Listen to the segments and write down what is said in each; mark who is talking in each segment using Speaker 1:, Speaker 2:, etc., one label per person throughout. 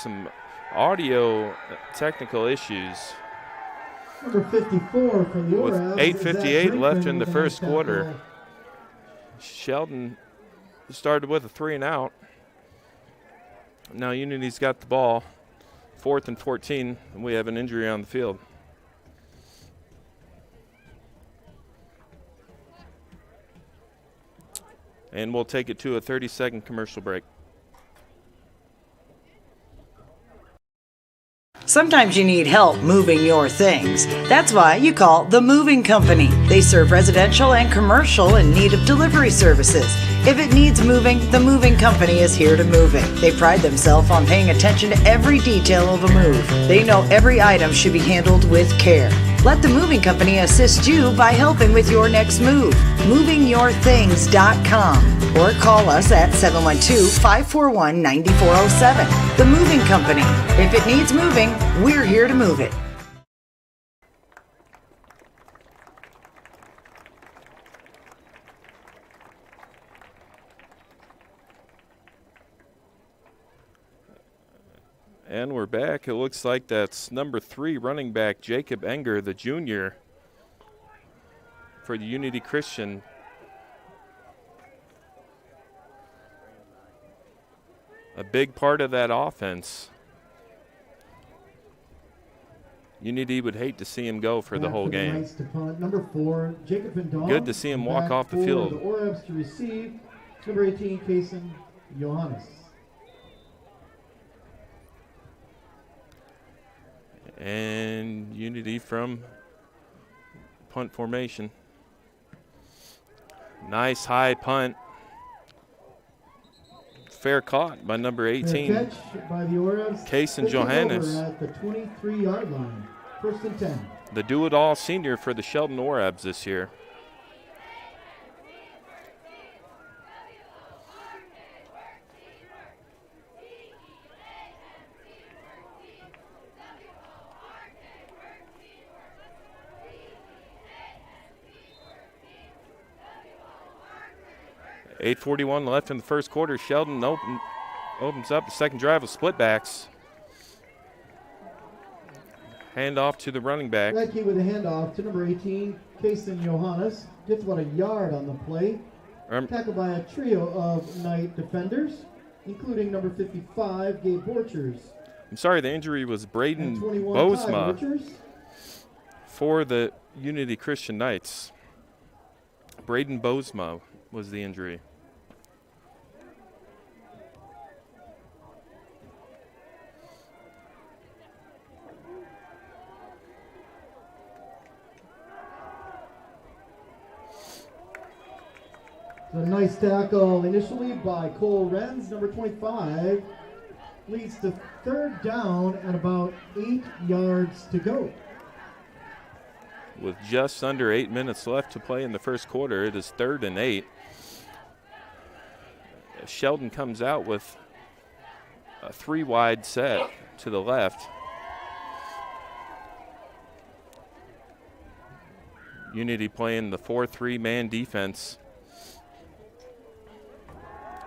Speaker 1: some audio technical issues.
Speaker 2: Number 54 for the
Speaker 1: With
Speaker 2: Oravs.
Speaker 1: 8:58 left in the first quarter. Sheldon started with a 3 and out. Now Unity's got the ball. 4th and 14, and we have an injury on the field. And we'll take it to a 30-second commercial break.
Speaker 3: Sometimes you need help moving your things. That's why you call The Moving Company. They serve residential and commercial in need of delivery services. If it needs moving, The Moving Company is here to move it. They pride themselves on paying attention to every detail of a move. They know every item should be handled with care. Let The Moving Company assist you by helping with your next move. MovingYourThings.com or call us at 712-541-9407. The Moving Company. If it needs moving, we're here to move it.
Speaker 1: And we're back. It looks like that's number 3 running back Jacob Enger, the junior, for the Unity Christian. A big part of that offense. Unity would hate to see him go for the whole game.
Speaker 2: Number 4, Jacob Van
Speaker 1: Good to see him walk off the field.
Speaker 2: The Oravs to receive. Number 18, Kason Johannes.
Speaker 1: And Unity from punt formation. Nice high punt. Fair caught by number 18.
Speaker 2: Fair catch by the Oravs.
Speaker 1: Kason Johannes.
Speaker 2: At the 23-yard line. 1st and 10.
Speaker 1: The do-it-all senior for the Sheldon Oravs this year. .8:41 left in the first quarter. Sheldon opens up the second drive with split backs. Handoff to the running back.
Speaker 2: Radke with a handoff to number 18, Kason Johannes. Gets about a yard on the play. Tackled by a trio of Knight defenders, including number 55, Gabe Borchers.
Speaker 1: I'm sorry, the injury was Braden Bosma for the Unity Christian Knights. Braden Bosma was the injury.
Speaker 2: A nice tackle initially by Cole Renz, number 25, leads to 3rd down and about 8 yards to go.
Speaker 1: With just under 8 minutes left to play in the first quarter, it is 3rd and 8. Sheldon comes out with a 3-wide set to the left. Unity playing the 4-3 man defense.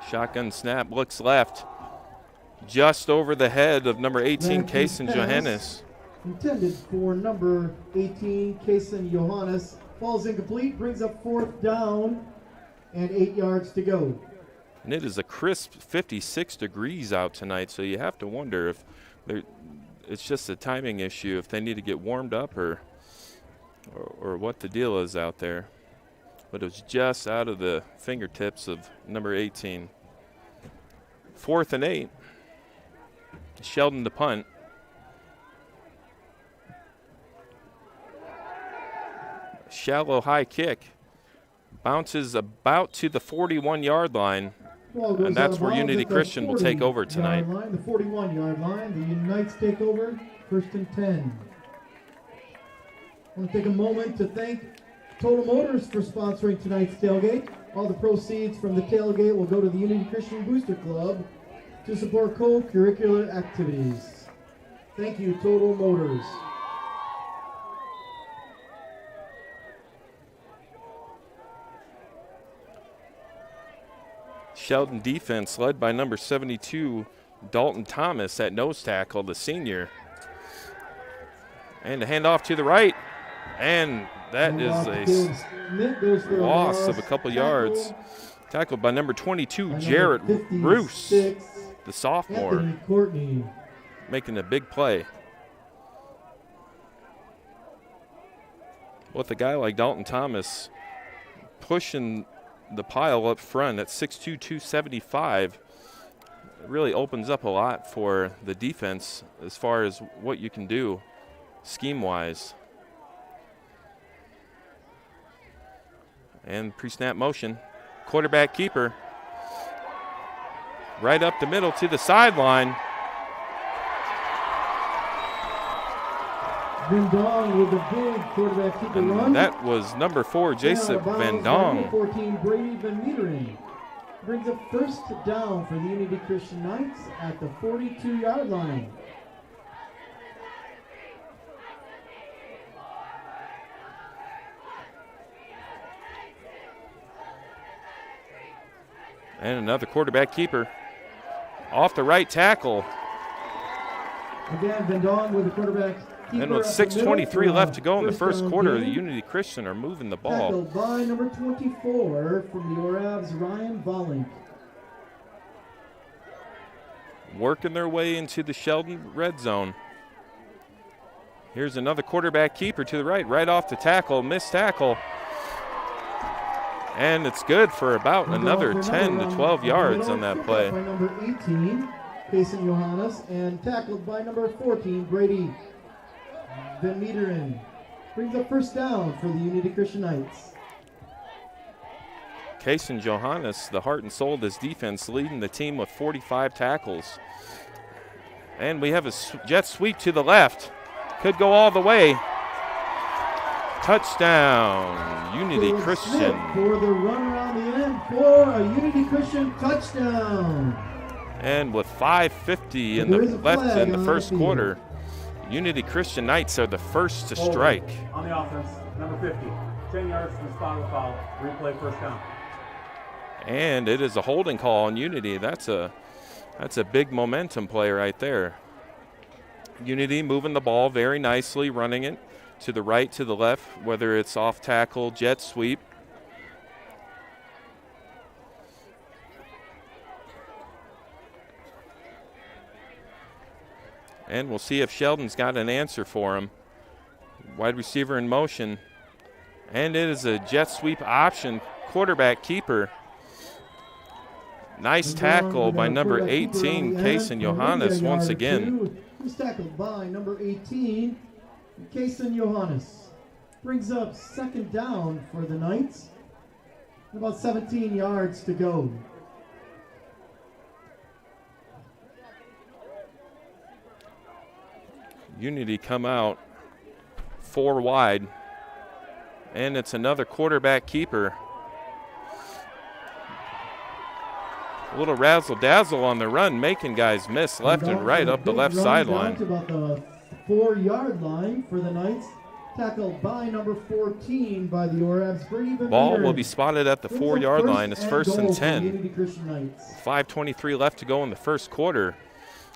Speaker 1: Shotgun snap, looks left. Just over the head of number 18, Kason Johannes.
Speaker 2: Intended for number 18, Kason Johannes. Falls incomplete, brings up 4th down and 8 yards to go.
Speaker 1: And it is a crisp 56 degrees out tonight, so you have to wonder if it's just a timing issue, if they need to get warmed up or what the deal is out there. But it was just out of the fingertips of number 18. 4th and 8. Sheldon to punt. Shallow high kick. Bounces about to the 41-yard line. And that's where Unity Christian will take over tonight.
Speaker 2: The 41-yard line. The Knights take over. 1st and 10. I want to take a moment to thank Total Motors for sponsoring tonight's tailgate. All the proceeds from the tailgate will go to the Unity Christian Booster Club to support co-curricular activities. Thank you, Total Motors.
Speaker 1: Sheldon defense led by number 72, Dalton Thomas at nose tackle, the senior. And the handoff to the right. And that is a loss of a couple yards. Tackled by number 22, Jarrett Roos, the sophomore, making a big play. With a guy like Dalton Thomas pushing the pile up front at 6'2", 275, it really opens up a lot for the defense as far as what you can do scheme-wise. And pre-snap motion. Quarterback keeper. Right up the middle to the sideline.
Speaker 2: Van Dong with a big quarterback keeper
Speaker 1: And
Speaker 2: run.
Speaker 1: that was number 4, Jason Van Dong.
Speaker 2: 14, Brady Van Metering brings up first down for the Unity Christian Knights at the 42-yard line.
Speaker 1: And another quarterback keeper off the right tackle.
Speaker 2: Again, Van Dong with the quarterback keeper.
Speaker 1: And with 6:23 left to go in the first quarter, the Unity Christian are moving the ball.
Speaker 2: Tackled by number 24 from the Oravs, Ryan Volink.
Speaker 1: Working their way into the Sheldon red zone. Here's another quarterback keeper to the right off the tackle, missed tackle. And it's good for about another 10 to 12 yards on that play.
Speaker 2: By number 18, Kason Johannes, and tackled by number 14, Brady Van Meteren. Brings up first down for the Unity Christian Knights.
Speaker 1: Kason Johannes, the heart and soul of this defense, leading the team with 45 tackles. And we have a jet sweep to the left. Could go all the way. Touchdown, Unity
Speaker 2: Caleb
Speaker 1: Christian.
Speaker 2: Smith for the run around the end for a Unity Christian touchdown.
Speaker 1: And with 5:50 left in the first quarter, Unity Christian Knights are the first to strike.
Speaker 4: On the offense, number 50, 10 yards from the spot of the foul. Replay first down.
Speaker 1: And it is a holding call on Unity. That's a big momentum play right there. Unity moving the ball very nicely, running it to the right, to the left, whether it's off tackle, jet sweep. And we'll see if Sheldon's got an answer for him. Wide receiver in motion. And it is a jet sweep option, quarterback keeper. Nice tackle by number 18, Kason Johannes, once again.
Speaker 2: Who's tackled by number 18, Kason Johannes. Brings up second down for the Knights. About 17 yards to go.
Speaker 1: Unity come out 4 wide. And it's another quarterback keeper. A little razzle-dazzle on the run, making guys miss left and right up the left sideline.
Speaker 2: To about the 4-yard line for the Knights. Tackled by number 14 by the Oravs.
Speaker 1: Ball will be spotted at the 4-yard line. It's first and 10. 5:23 left to go in the first quarter.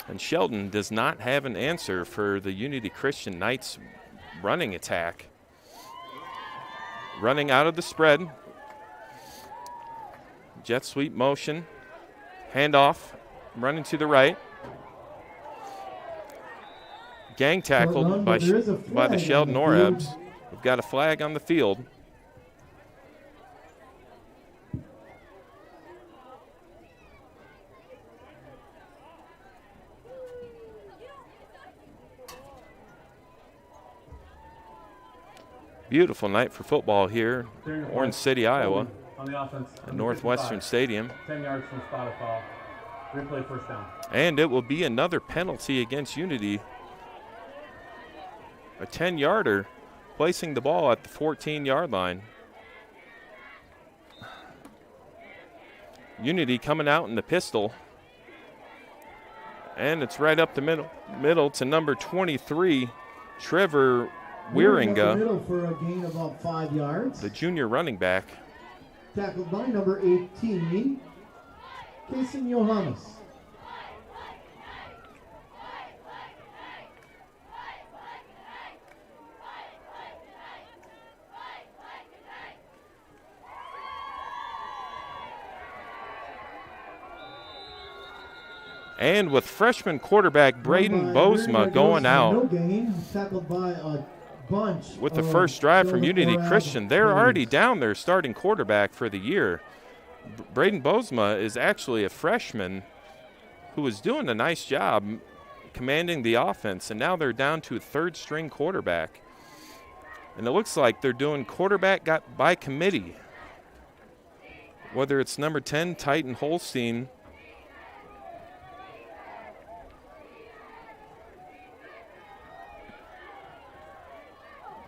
Speaker 1: And Sheldon does not have an answer for the Unity Christian Knights running attack. Running out of the spread. Jet sweep motion. Handoff. Running to the right. Gang tackled by the Sheldon Oravs. We've got a flag on the field. Beautiful night for football here, Orange City, Iowa,
Speaker 4: On the offense,
Speaker 1: at Northwestern Stadium.
Speaker 4: 10 yards from the spot of foul. Replay first down.
Speaker 1: And it will be another penalty against Unity. A 10-yarder, placing the ball at the 14-yard line. Unity coming out in the pistol. And it's right up the middle to number 23, Trevor Wieringa,
Speaker 2: middle for a gain of about 5 yards.
Speaker 1: the junior running back.
Speaker 2: Tackled by number 18, Kason Johannes.
Speaker 1: And with freshman quarterback Braden
Speaker 2: By
Speaker 1: Bozema
Speaker 2: Reardon,
Speaker 1: going
Speaker 2: no
Speaker 1: out
Speaker 2: gain, tackled by a bunch
Speaker 1: with the
Speaker 2: of
Speaker 1: first drive from
Speaker 2: Sheldon
Speaker 1: Unity
Speaker 2: Orab
Speaker 1: Christian. They're
Speaker 2: players.
Speaker 1: already down their starting quarterback for the year. Braden Bozema is actually a freshman who is doing a nice job commanding the offense, and now they're down to a third-string quarterback. And it looks like they're doing quarterback by committee, whether it's number 10, Titan Holstein,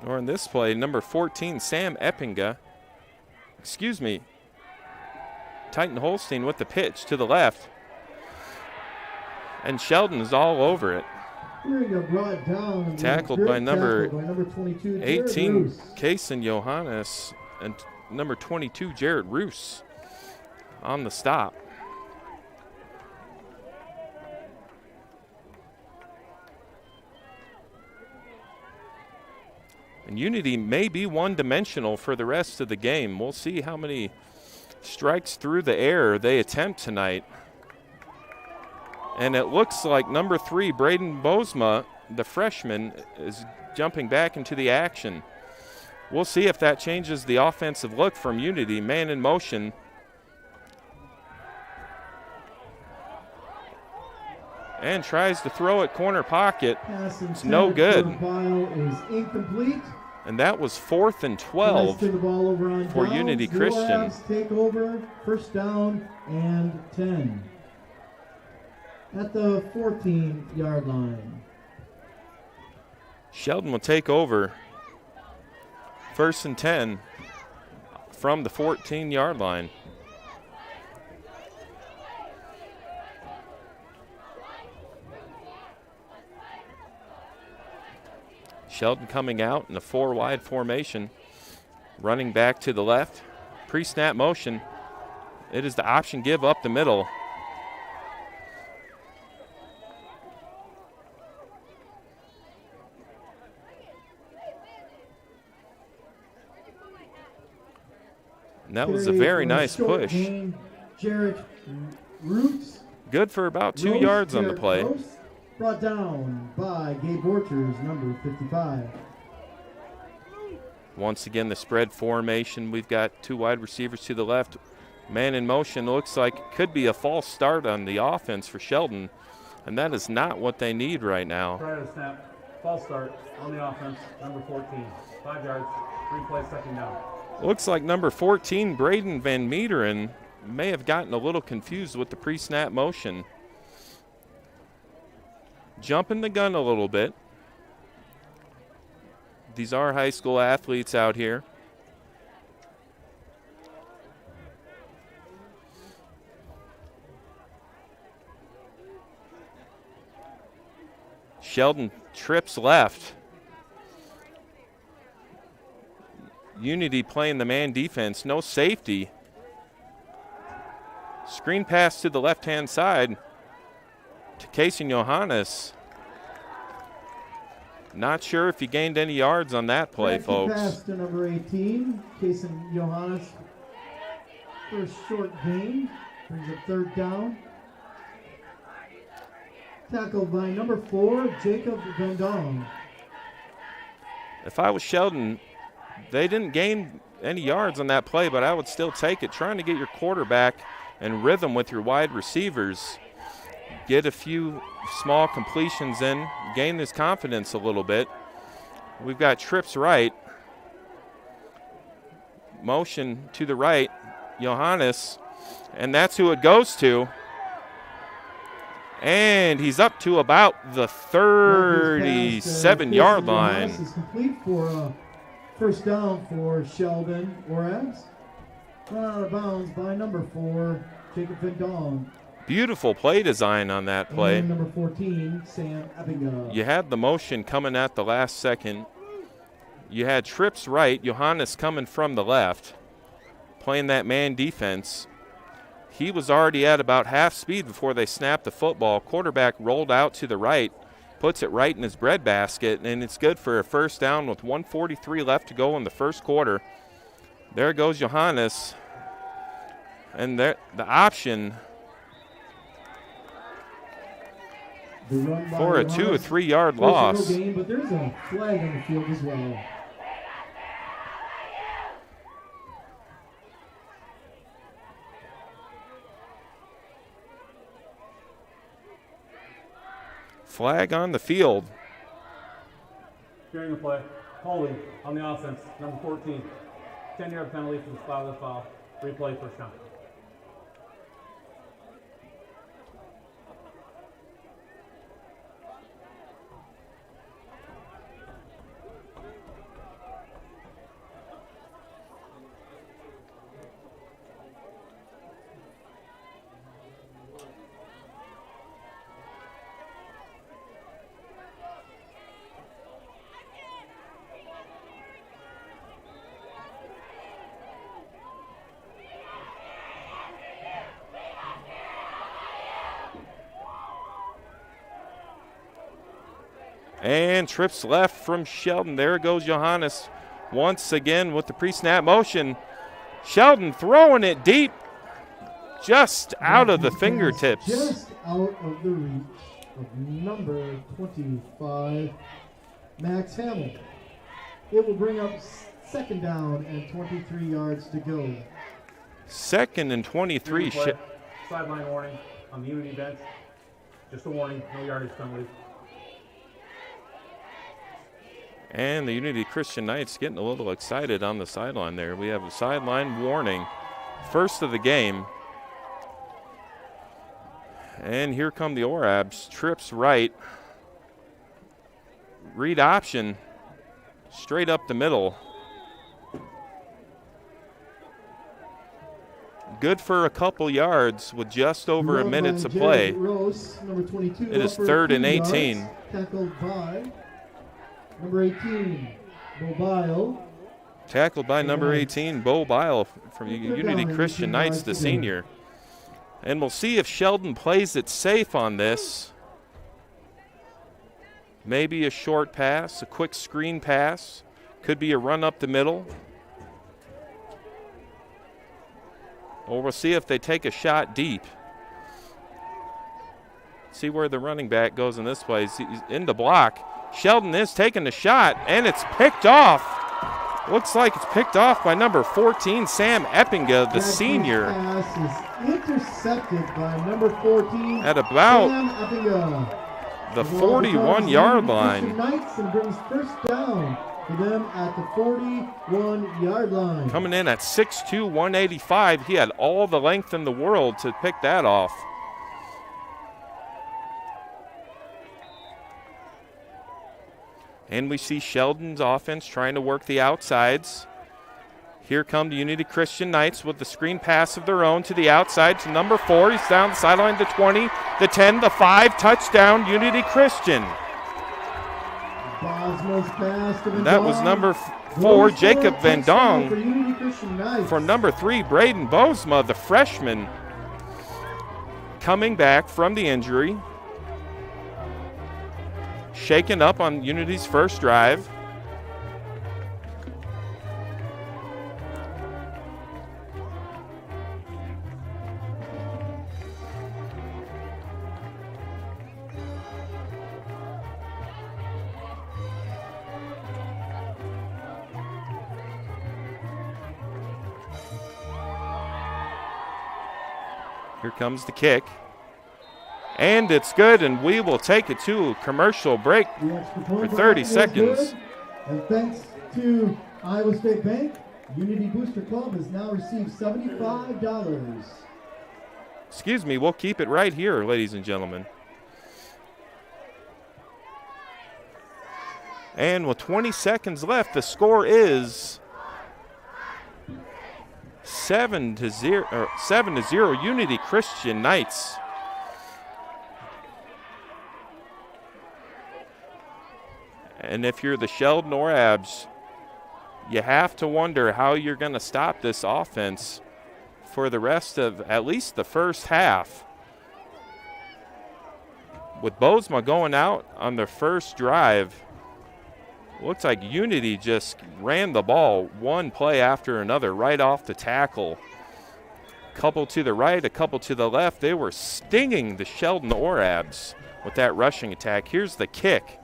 Speaker 1: or in this play, number 14, Sam Eppinga. Excuse me, Titan Holstein with the pitch to the left. And Sheldon is all over it.
Speaker 2: Brought down
Speaker 1: Tackled by number
Speaker 2: 22,
Speaker 1: 18, Kason Johannes, and number 22, Jarrett Roos on the stop. And Unity may be one-dimensional for the rest of the game. We'll see how many strikes through the air they attempt tonight. And it looks like number 3, Braden Bozema, the freshman, is jumping back into the action. We'll see if that changes the offensive look from Unity. Man in motion. And tries to throw it corner pocket. It's no good.
Speaker 2: Is incomplete.
Speaker 1: And that was 4th and 12
Speaker 2: the ball over on
Speaker 1: for
Speaker 2: downs.
Speaker 1: Unity Christian.
Speaker 2: Take over, first down and 10. At the 14-yard line.
Speaker 1: Sheldon will take over 1st and 10 from the 14-yard line. Sheldon coming out in a 4-wide formation, running back to the left, pre-snap motion. It is the option give up the middle. And that was a very nice push.
Speaker 2: Jarrett Roots.
Speaker 1: Good for about 2 yards on the play.
Speaker 2: Rose, brought down by Gabe Borchers, number 55.
Speaker 1: Once again, the spread formation. We've got 2 wide receivers to the left. Man in motion. Looks like it could be a false start on the offense for Sheldon, and that is not what they need right now.
Speaker 4: Prior to snap, false start on the offense, number 14. 5 yards, 3 plays, second down.
Speaker 1: Looks like number 14, Braden Van Meeteren, may have gotten a little confused with the pre-snap motion. Jumping the gun a little bit. These are high school athletes out here. Sheldon trips left. Unity playing the man defense, no safety. Screen pass to the left-hand side to Kason Johannes. Not sure if he gained any yards on that play, folks.
Speaker 2: Pass to number 18, Kason Johannes. For a short gain, brings up third down. Tackled by number 4, Jacob Van Dong.
Speaker 1: If I was Sheldon, they didn't gain any yards on that play, but I would still take it. Trying to get your quarterback in rhythm with your wide receivers. Get a few small completions in, gain his confidence a little bit. We've got trips right. Motion to the right, Johannes, and that's who it goes to. And he's up to about the 37-yard line.
Speaker 2: Is complete for first down for Sheldon Orabs. Run out of bounds by number 4, Jacob Van Dong.
Speaker 1: Beautiful play design on that play.
Speaker 2: And number 14, Sam Eppinga.
Speaker 1: You had the motion coming at the last second. You had trips right, Johannes coming from the left, playing that man defense. He was already at about half speed before they snapped the football. Quarterback rolled out to the right, puts it right in his breadbasket, and it's good for a first down with 1:43 left to go in the first quarter. There goes Johannes. And there, the option
Speaker 2: The run by
Speaker 1: for a 2 or
Speaker 2: Johannes
Speaker 1: 3 yard
Speaker 2: forcing no
Speaker 1: loss.
Speaker 2: gain, but there's a flag on the field as well.
Speaker 1: Flag on the field.
Speaker 4: During the play, holding on the offense, number 14. 10-yard penalty for the spot of the foul. Replay first down.
Speaker 1: And trips left from Sheldon. There goes Johannes once again with the pre-snap motion. Sheldon throwing it deep, just out of the fingertips.
Speaker 2: Just out of the reach of number 25, Max Hamill. It will bring up second down and 23 yards to go.
Speaker 1: Second and 23.
Speaker 4: Sideline warning on the Unity bench. Just a warning, no yardage penalty.
Speaker 1: And the Unity Christian Knights getting a little excited on the sideline there. We have a sideline warning. First of the game. And here come the Orabs. Trips right. Read option. Straight up the middle. Good for a couple yards with just over a minute to play.
Speaker 2: Rose, number 22,
Speaker 1: it is 3rd and 18.
Speaker 2: Yards, tackled by number 18, Bo Bile.
Speaker 1: Tackled by number 18, Bo Bile from Unity Christian Knights, the senior. And we'll see if Sheldon plays it safe on this. Maybe a short pass, a quick screen pass. Could be a run up the middle. Or we'll see if they take a shot deep. See where the running back goes in this play. He's in the block. Sheldon is taking the shot, and it's picked off. Looks like it's picked off by number 14, Sam Eppinga, the senior.
Speaker 2: Pass is intercepted by number 14,
Speaker 1: at about
Speaker 2: Sam Eppinga.
Speaker 1: the 41-yard line.
Speaker 2: Knights and brings first down for them at the 41-yard line.
Speaker 1: Coming in at 6'2", 185. He had all the length in the world to pick that off. And we see Sheldon's offense trying to work the outsides. Here come the Unity Christian Knights with the screen pass of their own to the outside to number 4. He's down the sideline to 20, the 10, the 5. Touchdown, Unity Christian.
Speaker 2: Bosma's pass to
Speaker 1: That was number 4, Jacob Van Dong. From number 3, Braden Bosma, the freshman, coming back from the injury. Shaken up on Unity's first drive. Here comes the kick. And it's good, and we will take it to a commercial break for 30 seconds.
Speaker 2: And thanks to Iowa State Bank, Unity Booster Club has now received $75.
Speaker 1: Excuse me, we'll keep it right here, ladies and gentlemen. And with 20 seconds left, the score is 7-0 Unity Christian Knights. And if you're the Sheldon Orabs, you have to wonder how you're going to stop this offense for the rest of at least the first half. With Bosma going out on the first drive, looks like Unity just ran the ball one play after another right off the tackle. A couple to the right, a couple to the left. They were stinging the Sheldon Orabs with that rushing attack. Here's the kick.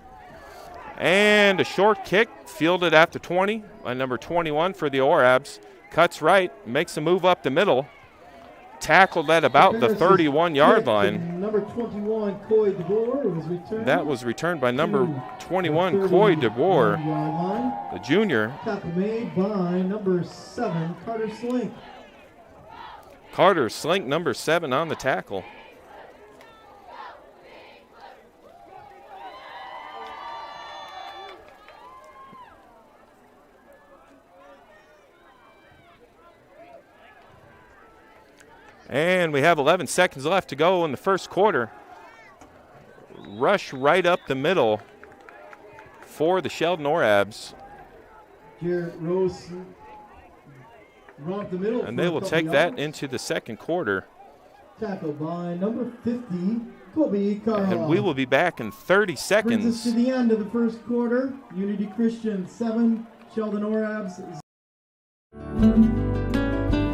Speaker 1: And a short kick, fielded at the 20 by number 21 for the Orabs. Cuts right, makes a move up the middle. Tackled at about the 31-yard line.
Speaker 2: Number 21, Coy DeBoer, was returned.
Speaker 1: That was returned by number 21, Coy DeBoer, the junior.
Speaker 2: Tackle made by number 7, Carter Slink.
Speaker 1: Carter Slink, number 7, on the tackle. And we have 11 seconds left to go in the first quarter. Rush right up the middle for the Sheldon Orabs.
Speaker 2: Garrett Rose run up the middle.
Speaker 1: And they will take that into the second quarter.
Speaker 2: Tackled by number 50, Kobe Carl.
Speaker 1: And we will be back in 30
Speaker 2: Brings us
Speaker 1: seconds.
Speaker 2: to the end of the first quarter. Unity Christian 7, Sheldon Orabs.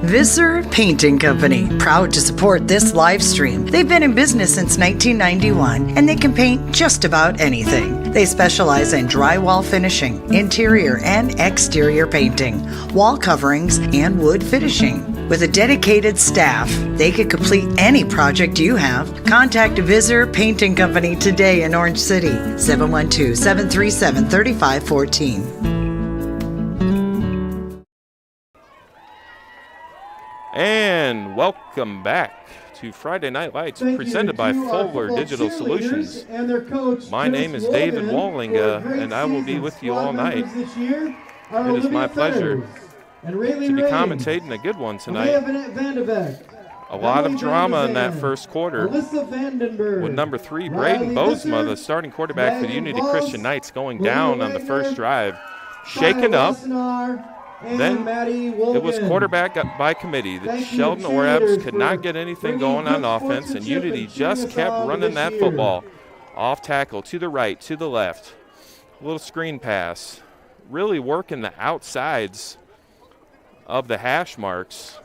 Speaker 3: Visser Painting Company, proud to support this live stream. They've been in business since 1991 and they can paint just about anything. They specialize in drywall finishing, interior and exterior painting, wall coverings, and wood finishing. With a dedicated staff, they could complete any project you have. Contact Visser Painting Company today in Orange City, 712-737-3514.
Speaker 1: And welcome back to Friday Night Lights, presented by Fuller Digital Solutions.
Speaker 2: And their coach,
Speaker 1: My name is David Wallinga, and I will be with you all night. It is my pleasure to be commentating a good one tonight. A lot of drama in that first quarter with number 3, Braden Bozema, the starting quarterback for the Unity Christian Knights, going down on the first drive. Shaken up. Then it was quarterback by committee. The Sheldon Orabs could not get anything going on offense, and Unity just kept running that football. Off tackle, to the right, to the left. A little screen pass. Really working the outsides of the hash marks.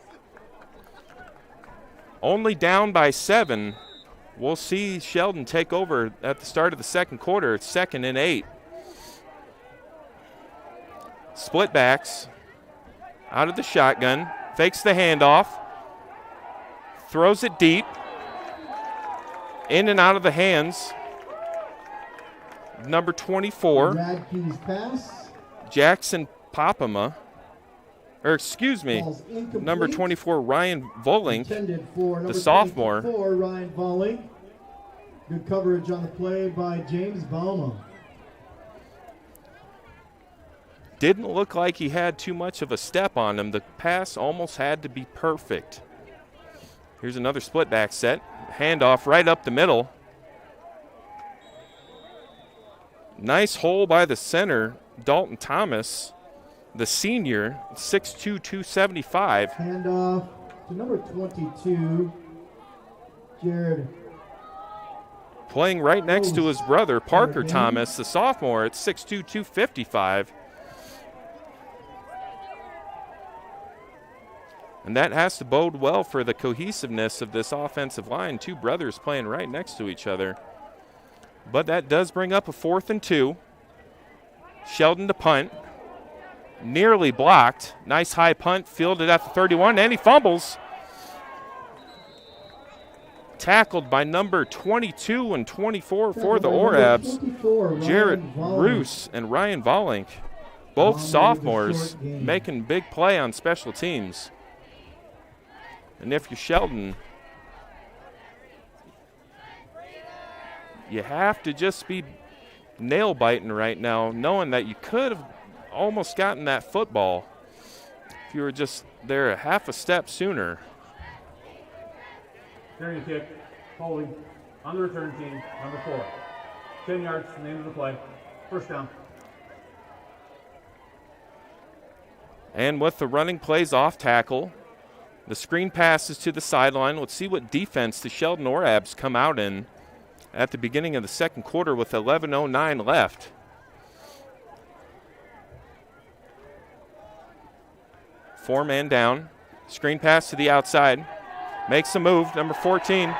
Speaker 1: Only down by 7. We'll see Sheldon take over at the start of the second quarter. It's 2nd and 8. Split backs. Out of the shotgun, fakes the handoff, throws it deep, in and out of the hands. Number 24, Jackson Popema, or excuse me, number 24, Ryan Volink, the sophomore.
Speaker 2: Ryan Volink. Good coverage on the play by James Bauma.
Speaker 1: Didn't look like he had too much of a step on him. The pass almost had to be perfect. Here's another split back set. Handoff right up the middle. Nice hole by the center, Dalton Thomas, the senior, 6'2", 275.
Speaker 2: Handoff to number 22, Jared.
Speaker 1: Playing right next to his brother, Parker Thomas, the sophomore, at 6'2", 255. And that has to bode well for the cohesiveness of this offensive line. 2 brothers playing right next to each other. But that does bring up a 4th and 2. Sheldon to punt. Nearly blocked. Nice high punt, fielded at the 31, and he fumbles. Tackled by number 22 and 24 for the Orabs. Jarrett Roos and Ryan Volink, both sophomores, making big play on special teams. And if you're Sheldon, you have to just be nail-biting right now, knowing that you could have almost gotten that football if you were just there a half a step sooner.
Speaker 4: Carrying kick, holding, on the return team, number 4. 10 yards, name of the play, first down.
Speaker 1: And with the running plays off tackle, the screen passes to the sideline. Let's see what defense the Sheldon Orabs come out in at the beginning of the second quarter with 11:09 left. Four-man down. Screen pass to the outside. Makes a move, number 14.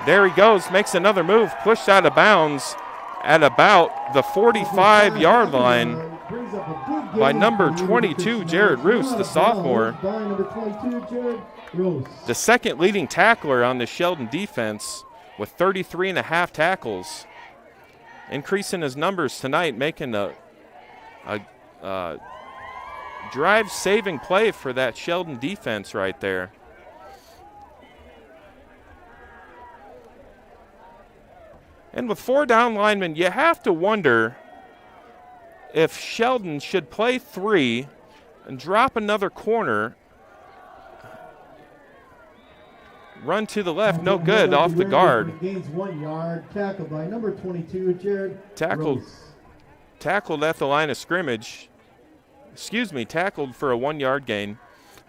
Speaker 1: There he goes, makes another move, pushed out of bounds at about the 45-yard line by number 22, Jared Roos, the sophomore. The second leading tackler on the Sheldon defense with 33.5 tackles. Increasing his numbers tonight, making a drive-saving play for that Sheldon defense right there. And with 4 down linemen, you have to wonder if Sheldon should play 3 and drop another corner. Run to the left, no good, off the guard.
Speaker 2: Gains 1 yard, tackled by number 22, Jared
Speaker 1: Tackled at the line of scrimmage. Tackled for a 1-yard gain.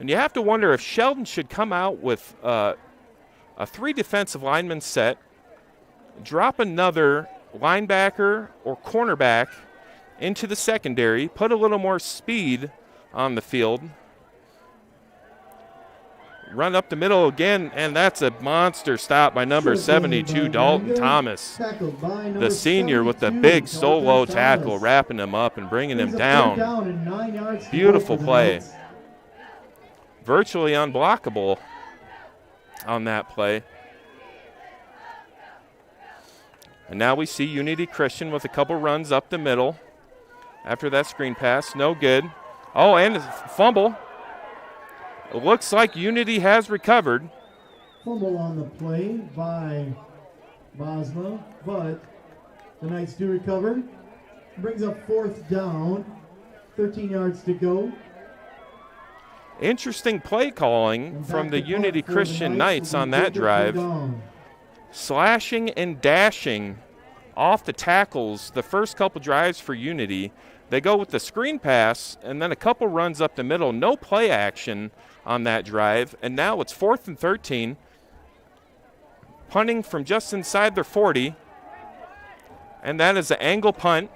Speaker 1: And you have to wonder if Sheldon should come out with a 3 defensive lineman set, drop another linebacker or cornerback into the secondary, put a little more speed on the field, run up the middle again, and that's a monster stop by number 72, Dalton Thomas. The senior with the big solo tackle, wrapping him up and bringing him down. Beautiful play. Virtually unblockable on that play. And now we see Unity Christian with a couple runs up the middle. After that screen pass, no good. Oh, and a fumble. It looks like Unity has recovered.
Speaker 2: Fumble on the play by Bosma, but the Knights do recover. Brings up 4th down, 13 yards to go.
Speaker 1: Interesting play calling from the Unity Christian Knights on that drive. Slashing and dashing off the tackles the first couple drives for Unity. They go with the screen pass and then a couple runs up the middle. No play action on that drive. And now it's 4th and 13. Punting from just inside their 40. And that is an angle punt.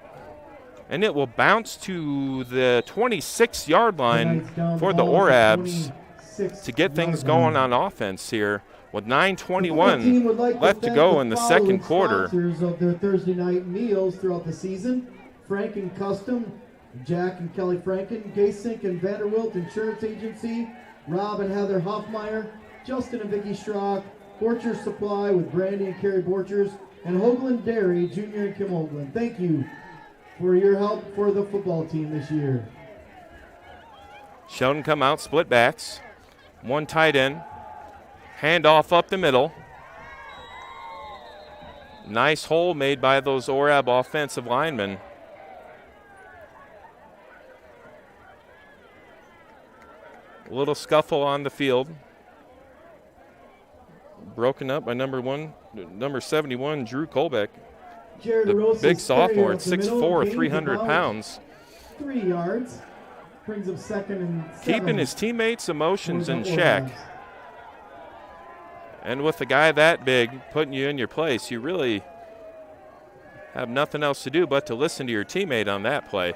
Speaker 1: And it will bounce to the 26-yard line for the Orabs to get things going on offense here. With 9:21 left to go in the second quarter.
Speaker 2: Sponsors of their Thursday night meals throughout the season: Franken Custom, Jack and Kelly Franken, Gaysink and Vanderwilt Insurance Agency, Rob and Heather Hoffmeyer, Justin and Vicky Strock, Borchers Supply with Brandy and Carrie Borchers, and Hoagland Dairy, Junior and Kim Hoagland. Thank you for your help for the football team this year.
Speaker 1: Sheldon come out, split backs, 1 tight end. Handoff up the middle. Nice hole made by those Orab offensive linemen. A little scuffle on the field. Broken up by number 71, Drew Colbeck. The big sophomore at 6'4", 300 pounds.
Speaker 2: 3 yards. Brings up 2nd and 7.
Speaker 1: Keeping his teammates' emotions in check. And with a guy that big putting you in your place, you really have nothing else to do but to listen to your teammate on that play.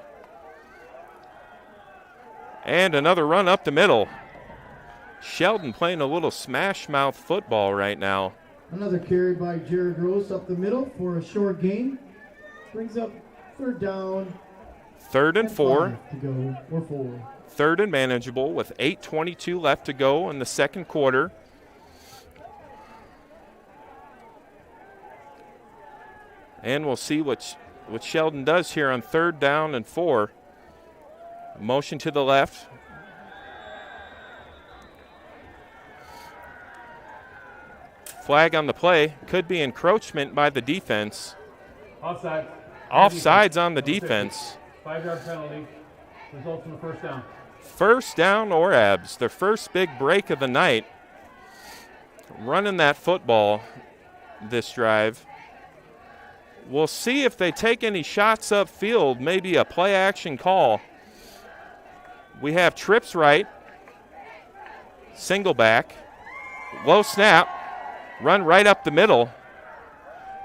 Speaker 1: And another run up the middle. Sheldon playing a little smash mouth football right now.
Speaker 2: Another carry by Jared Rose up the middle for a short gain. Brings up 3rd down.
Speaker 1: 3rd and 4.
Speaker 2: To go, or 4.
Speaker 1: 3rd and manageable with 8:22 left to go in the second quarter. And we'll see what Sheldon does here on 3rd down and 4. Motion to the left. Flag on the play. Could be encroachment by the defense.
Speaker 4: Offside.
Speaker 1: Offsides on the defense.
Speaker 4: 5-yard penalty. Results in a 1st down.
Speaker 1: 1st down Orabs. Their first big break of the night. Running that football this drive. We'll see if they take any shots upfield, maybe a play action call. We have trips right, single back, low snap, run right up the middle,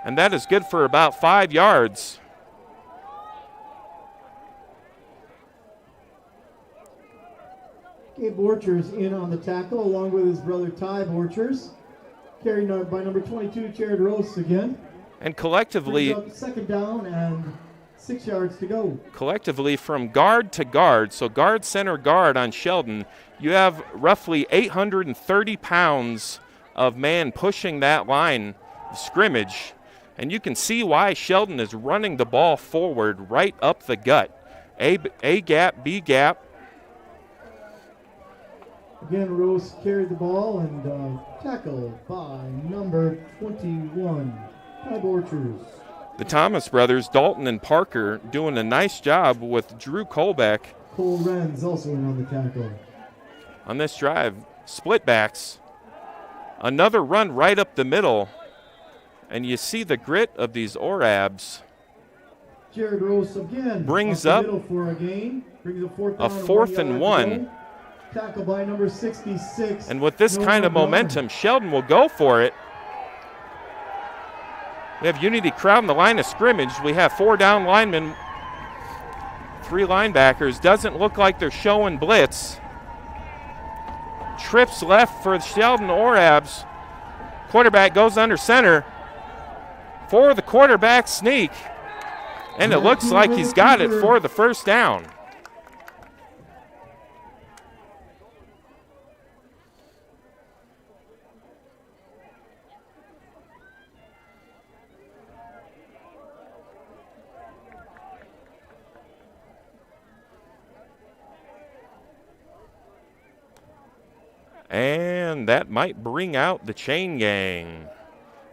Speaker 1: and that is good for about 5 yards.
Speaker 2: Gabe Borchers in on the tackle along with his brother Ty Borchers. Carried by number 22, Jared Rose again.
Speaker 1: And collectively,
Speaker 2: second down and 6 yards to go.
Speaker 1: Collectively, from guard to guard, so guard, center, guard on Sheldon, you have roughly 830 pounds of man pushing that line of scrimmage. And you can see why Sheldon is running the ball forward right up the gut. A gap, B gap.
Speaker 2: Again, Rose carried the ball and tackled by number 21, Ty Borchers.
Speaker 1: The Thomas brothers, Dalton and Parker, doing a nice job with Drew Colbeck.
Speaker 2: Cole Renz also in on the tackle.
Speaker 1: On this drive, split backs. Another run right up the middle. And you see the grit of these Orabs.
Speaker 2: Jared Rose again
Speaker 1: brings
Speaker 2: up
Speaker 1: up
Speaker 2: the middle for a gain. Brings a
Speaker 1: fourth and one.
Speaker 2: Tackle by number 66.
Speaker 1: And with this kind of momentum, Sheldon will go for it. We have Unity crowding the line of scrimmage. We have 4 down linemen, 3 linebackers. Doesn't look like they're showing blitz. Trips left for Sheldon Orabs. Quarterback goes under center for the quarterback sneak. And it looks like he's got it for the first down. And that might bring out the chain gang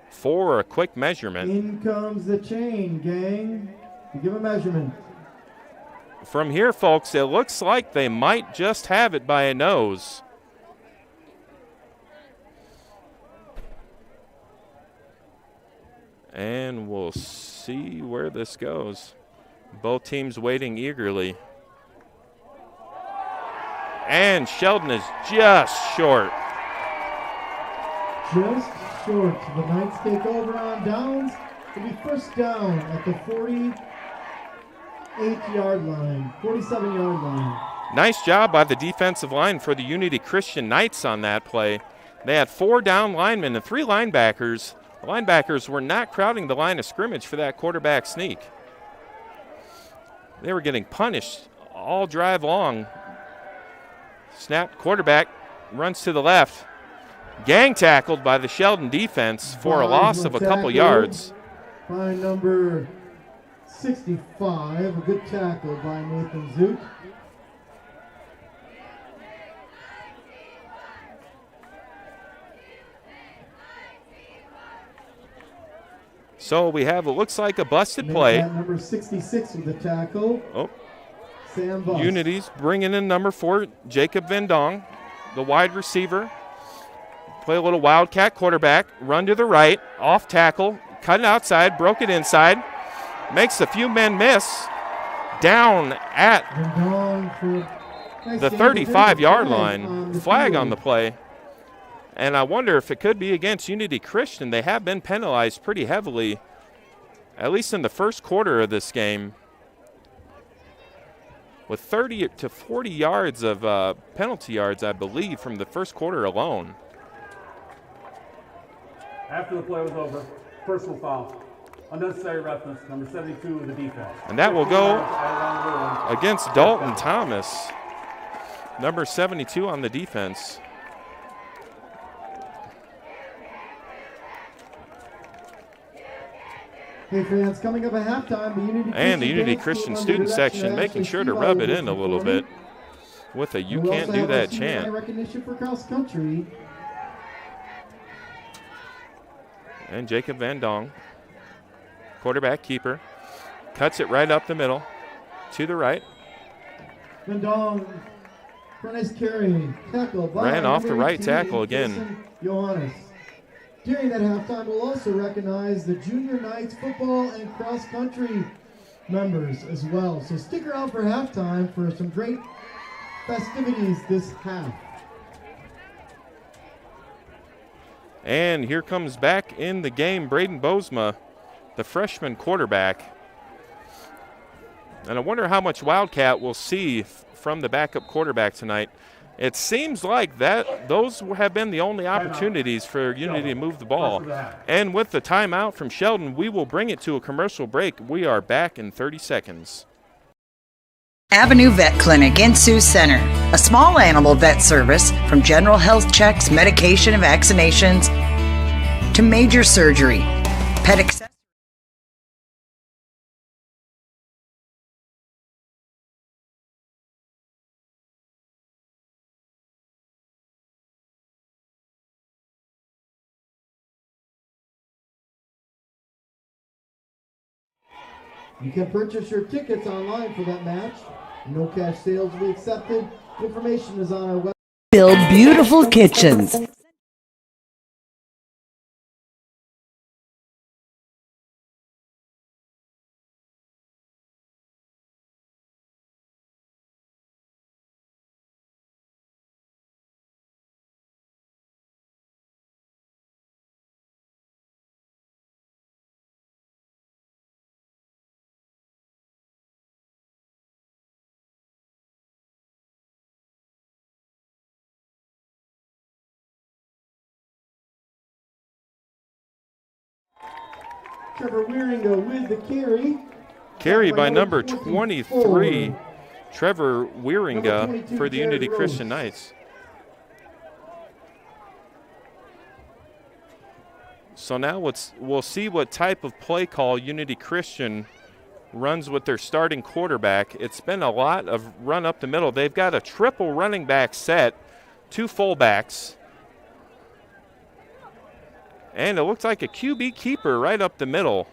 Speaker 1: for a quick measurement.
Speaker 2: In comes the chain gang. You give a measurement.
Speaker 1: From here, folks, it looks like they might just have it by a nose. And we'll see where this goes. Both teams waiting eagerly. And Sheldon is just short.
Speaker 2: Just short. The Knights take over on downs. It'll be first down at the 48-yard line, 47-yard line.
Speaker 1: Nice job by the defensive line for the Unity Christian Knights on that play. They had 4 down linemen and 3 linebackers. The linebackers were not crowding the line of scrimmage for that quarterback sneak. They were getting punished all drive long. Snap, quarterback runs to the left. Gang tackled by the Sheldon defense for a loss of a couple yards.
Speaker 2: By number 65, a good tackle by Nathan Zook.
Speaker 1: So we have, it looks like a busted play.
Speaker 2: Number 66 with the tackle.
Speaker 1: Oh.
Speaker 2: Sam Bust.
Speaker 1: Unity's bringing in number 4, Jacob Vendong, the wide receiver. Play a little wildcat quarterback, run to the right, off tackle, cut it outside, broke it inside, makes a few men miss, down at the 35-yard line. Flag on the play. And I wonder if it could be against Unity Christian. They have been penalized pretty heavily, at least in the first quarter of this game, with 30 to 40 yards of penalty yards, I believe, from the first quarter alone.
Speaker 4: After the play was over, personal foul. Unnecessary roughness, number 72 of the defense.
Speaker 1: And that will go against Dalton Thomas, number 72 on the defense.
Speaker 2: Hey fans, coming up at halftime,
Speaker 1: the Unity Christian student section making sure to rub it in a little bit with a "You Can't Do That" chant.
Speaker 2: Recognition for cross country.
Speaker 1: And Jacob Vendong, quarterback keeper, cuts it right up the middle to the right.
Speaker 2: Vendong, nice carry, tackle.
Speaker 1: Ran off the right tackle again.
Speaker 2: Johannes. During that halftime, we'll also recognize the Junior Knights football and cross country members as well. So stick around for halftime for some great festivities this half.
Speaker 1: And here comes back in the game Braden Bozema, the freshman quarterback. And I wonder how much Wildcat we'll see from the backup quarterback tonight It seems like that those have been the only opportunities for Unity to move the ball. And with the timeout from Sheldon, we will bring it to a commercial break. We are back in 30 seconds.
Speaker 3: Avenue Vet Clinic in Sioux Center, a small animal vet service from general health checks, medication and vaccinations to major surgery, pet accessories.
Speaker 2: You can purchase your tickets online for that match. No cash sales will be accepted. Information is on our website.
Speaker 3: Build beautiful kitchens.
Speaker 2: Trevor Wieringa with the carry.
Speaker 1: Carry by number 23, Trevor Wieringa for the Unity Christian Knights. So now we'll see what type of play call Unity Christian runs with their starting quarterback. It's been a lot of run up the middle. They've got a triple running back set, 2 fullbacks. And it looks like a QB keeper right up the middle.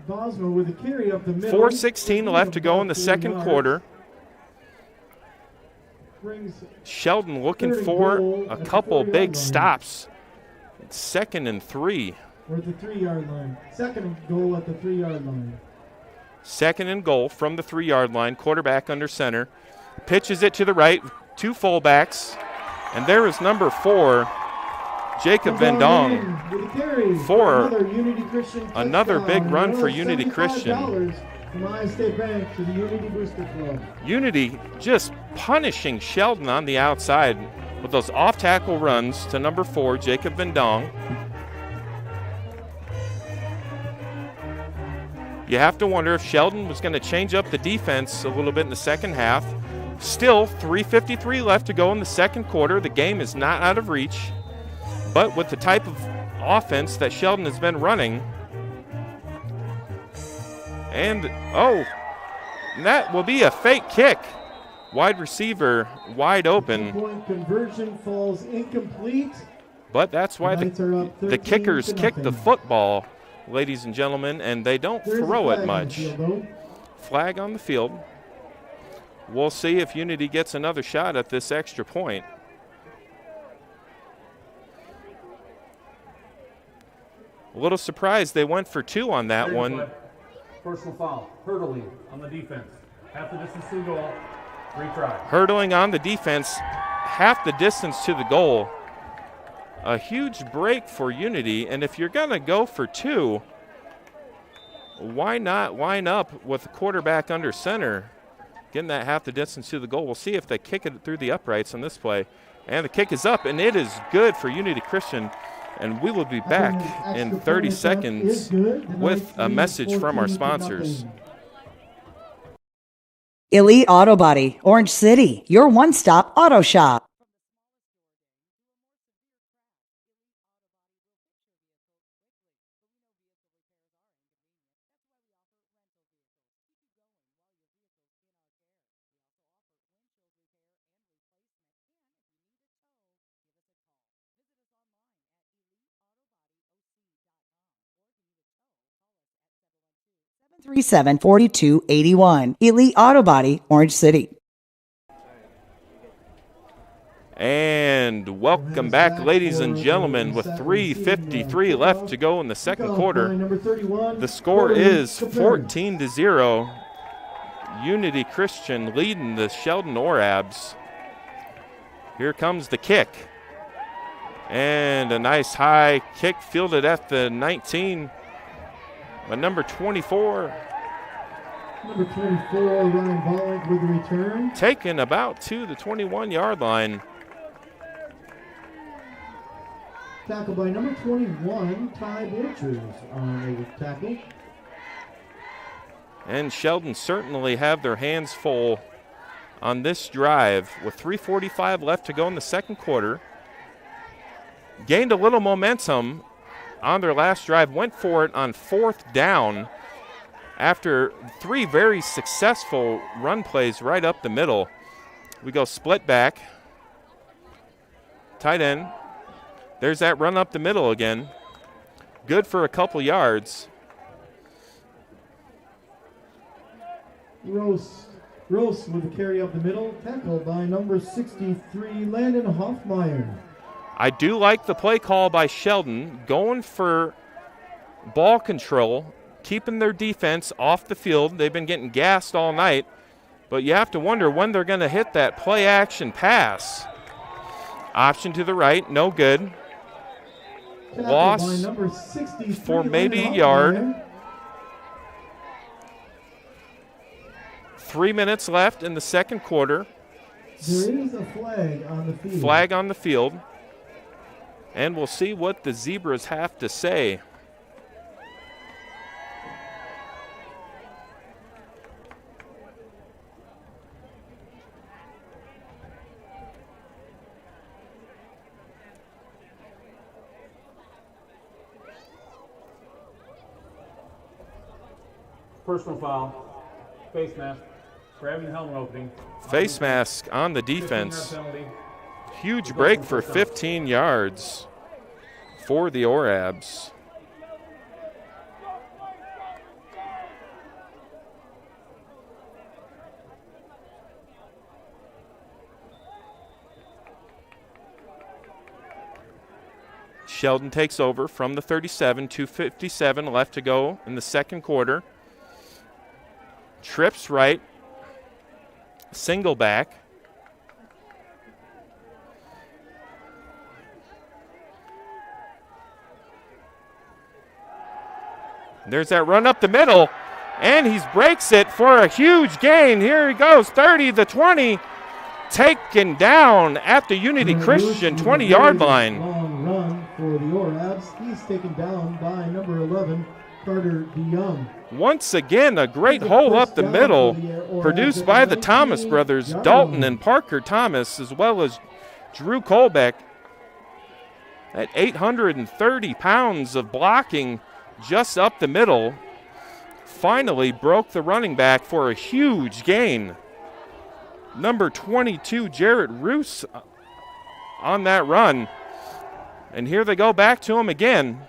Speaker 2: Bosma with a carry up the middle.
Speaker 1: 4:16 left to go in the second quarter. Sheldon looking for a couple big stops. 2nd and 3.
Speaker 2: We're at the 3-yard line. Second and goal at the 3-yard line.
Speaker 1: 2nd and goal from the 3-yard line. Quarterback under center. Pitches it to the right. 2 fullbacks. And there is number 4, Jacob Vendong, for another big run for Unity Christian.
Speaker 2: From Iowa State Bank to the Unity Booster Club.
Speaker 1: Unity just punishing Sheldon on the outside with those off-tackle runs to number 4, Jacob Vendong. You have to wonder if Sheldon was going to change up the defense a little bit in the second half. Still 3:53 left to go in the second quarter. The game is not out of reach. But with the type of offense that Sheldon has been running, and that will be a fake kick. Wide receiver wide open.
Speaker 2: Point conversion falls incomplete.
Speaker 1: But that's why the kickers kick the football, ladies and gentlemen, and they don't throw it much. Flag on the field. We'll see if Unity gets another shot at this extra point. A little surprised they went for 2 on that one.
Speaker 4: Personal foul. Hurdling on the defense. Half the distance to the goal. Retry.
Speaker 1: Hurdling on the defense, half the distance to the goal. A huge break for Unity, and if you're going to go for 2, why not line up with the quarterback under center, getting that half the distance to the goal. We'll see if they kick it through the uprights on this play. And the kick is up, and it is good for Unity Christian. And we will be back in 30 seconds with a message from our sponsors.
Speaker 3: Elite Auto Body, Orange City, your one-stop auto shop. $37-4281. Elite Auto Body, Orange City.
Speaker 1: And welcome back, ladies and gentlemen, with 3:53 left to go in the second quarter. The score is 14-0. Unity Christian leading the Sheldon Orabs. Here comes the kick. And a nice high kick fielded at the 19. But number 24.
Speaker 2: Number 24, Ryan Bollick with the return.
Speaker 1: Taken about to the 21-yard line.
Speaker 2: Tackle by number 21, Ty Butchers on the tackle.
Speaker 1: And Sheldon certainly have their hands full on this drive with 3:45 left to go in the second quarter. Gained a little momentum on their last drive, went for it on 4th down after 3 very successful run plays right up the middle. We go split back. Tight end. There's that run up the middle again. Good for a couple yards.
Speaker 2: Rose with a carry up the middle, tackled by number 63, Landon Hoffmeyer.
Speaker 1: I do like the play call by Sheldon, going for ball control, keeping their defense off the field. They've been getting gassed all night, but you have to wonder when they're going to hit that play action pass. Option to the right, no good. Loss for maybe a yard. 3 minutes left in the second quarter.
Speaker 2: There is a flag on the field.
Speaker 1: Flag on the field. And we'll see what the Zebras have to say.
Speaker 4: Personal foul, face mask, grabbing the helmet opening.
Speaker 1: Face mask on the defense.
Speaker 4: 15-yard penalty.
Speaker 1: Huge break for 15 yards for the Orabs. Sheldon takes over from the 37, 2:57 left to go in the second quarter. Trips right, single back. There's that run up the middle, and he breaks it for a huge gain. Here he goes, 30, the 20, taken down at the Unity Christian 20-yard line.
Speaker 2: Long run for the Orabs. He's taken down by number 11, Carter DeYoung.
Speaker 1: Once again, a great hole up the middle, produced by the Thomas brothers, Dalton and Parker Thomas, as well as Drew Colbeck. At 830 pounds of blocking just up the middle, finally broke the running back for a huge gain. Number 22, Jarrett Roos, on that run. And here they go back to him again.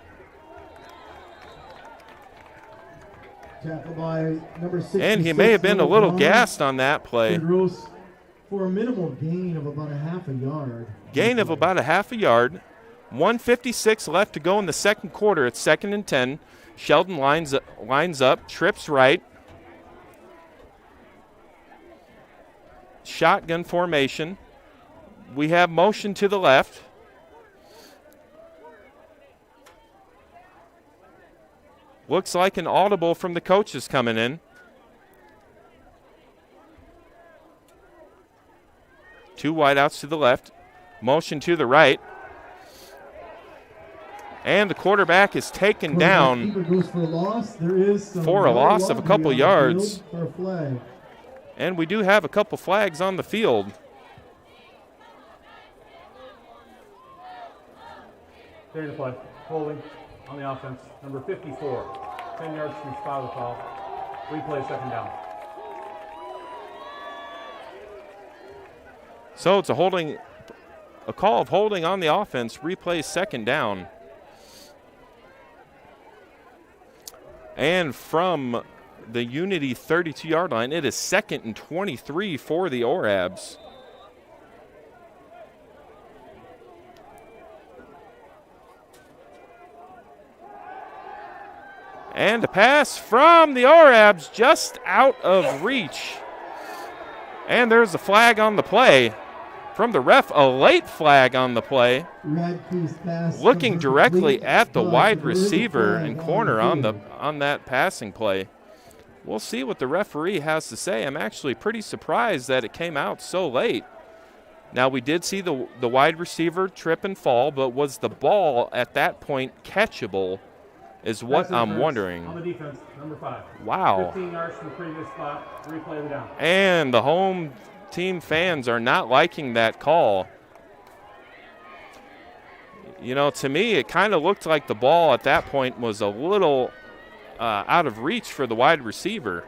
Speaker 2: Tackled by number 66,
Speaker 1: And he may have been a little gassed on that play.
Speaker 2: Roos for a minimal gain of about a half a yard.
Speaker 1: Gain of about a half a yard. 1:56 left to go in the second quarter. It's 2nd and 10. Sheldon lines up, trips right. Shotgun formation. We have motion to the left. Looks like an audible from the coaches coming in. Two wideouts to the left. Motion to the right. And the quarterback is taken down
Speaker 2: Goes for a loss. There is some
Speaker 1: for a loss of a couple yards.
Speaker 2: For a flag.
Speaker 1: And we do have a couple flags on the field.
Speaker 4: Clearing the play. Holding on the offense. Number 54. 10 yards from the spot of the foul. Replay, second down.
Speaker 1: So it's a call of holding on the offense. Replay, second down. And from the Unity 32-yard line, it is 2nd and 23 for the Orabs. And a pass from the Orabs just out of reach. And there's a flag on the play from the ref, a late flag on the play. Looking directly at the wide receiver and corner on that passing play. We'll see what the referee has to say. I'm actually pretty surprised that it came out so late. Now, we did see the wide receiver trip and fall, but was the ball at that point catchable is what
Speaker 4: Pass
Speaker 1: I'm
Speaker 4: interference
Speaker 1: wondering.
Speaker 4: On the defense, number 5.
Speaker 1: Wow.
Speaker 4: 15 yards from the previous spot. Replay the down.
Speaker 1: And the home team fans are not liking that call. You know, to me, it kind of looked like the ball at that point was a little out of reach for the wide receiver.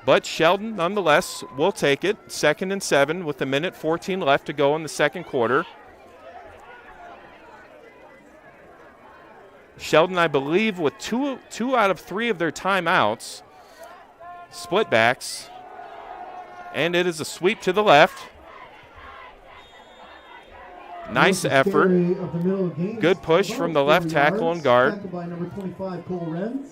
Speaker 1: But Sheldon, nonetheless, will take it. 2nd and 7 with 1:14 left to go in the second quarter. Sheldon, I believe, with two out of 3 of their timeouts, split backs, and it is a sweep to the left. Nice effort. Good push from the left tackle and guard.
Speaker 2: Tackled by number 25, Cole Renz.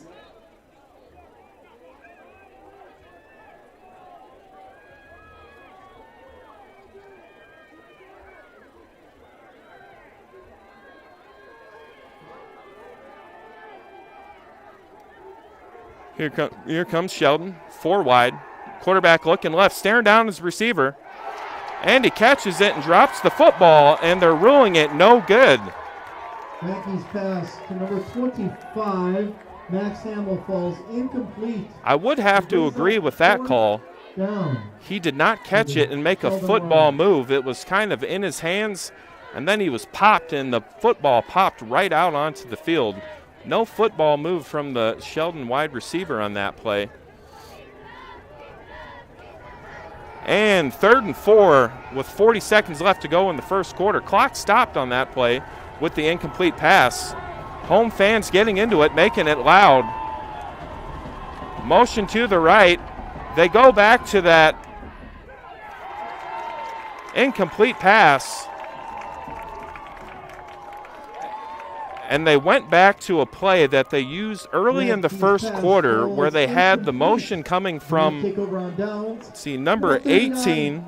Speaker 1: Here comes Sheldon, 4 wide. Quarterback looking left, staring down his receiver. And he catches it and drops the football, and they're ruling it no good.
Speaker 2: Mackey's pass to number 25, Max Hamill, falls incomplete.
Speaker 1: I would have to agree with that call.
Speaker 2: Down.
Speaker 1: He did not catch it and make a football move. It was kind of in his hands, and then he was popped, and the football popped right out onto the field. No football move from the Sheldon wide receiver on that play. And 3rd and 4 with 40 seconds left to go in the first quarter. Clock stopped on that play with the incomplete pass. Home fans getting into it, making it loud. Motion to the right. They go back to that incomplete pass. And they went back to a play that they used early in the first quarter where they had the motion coming from, let's see, number 18,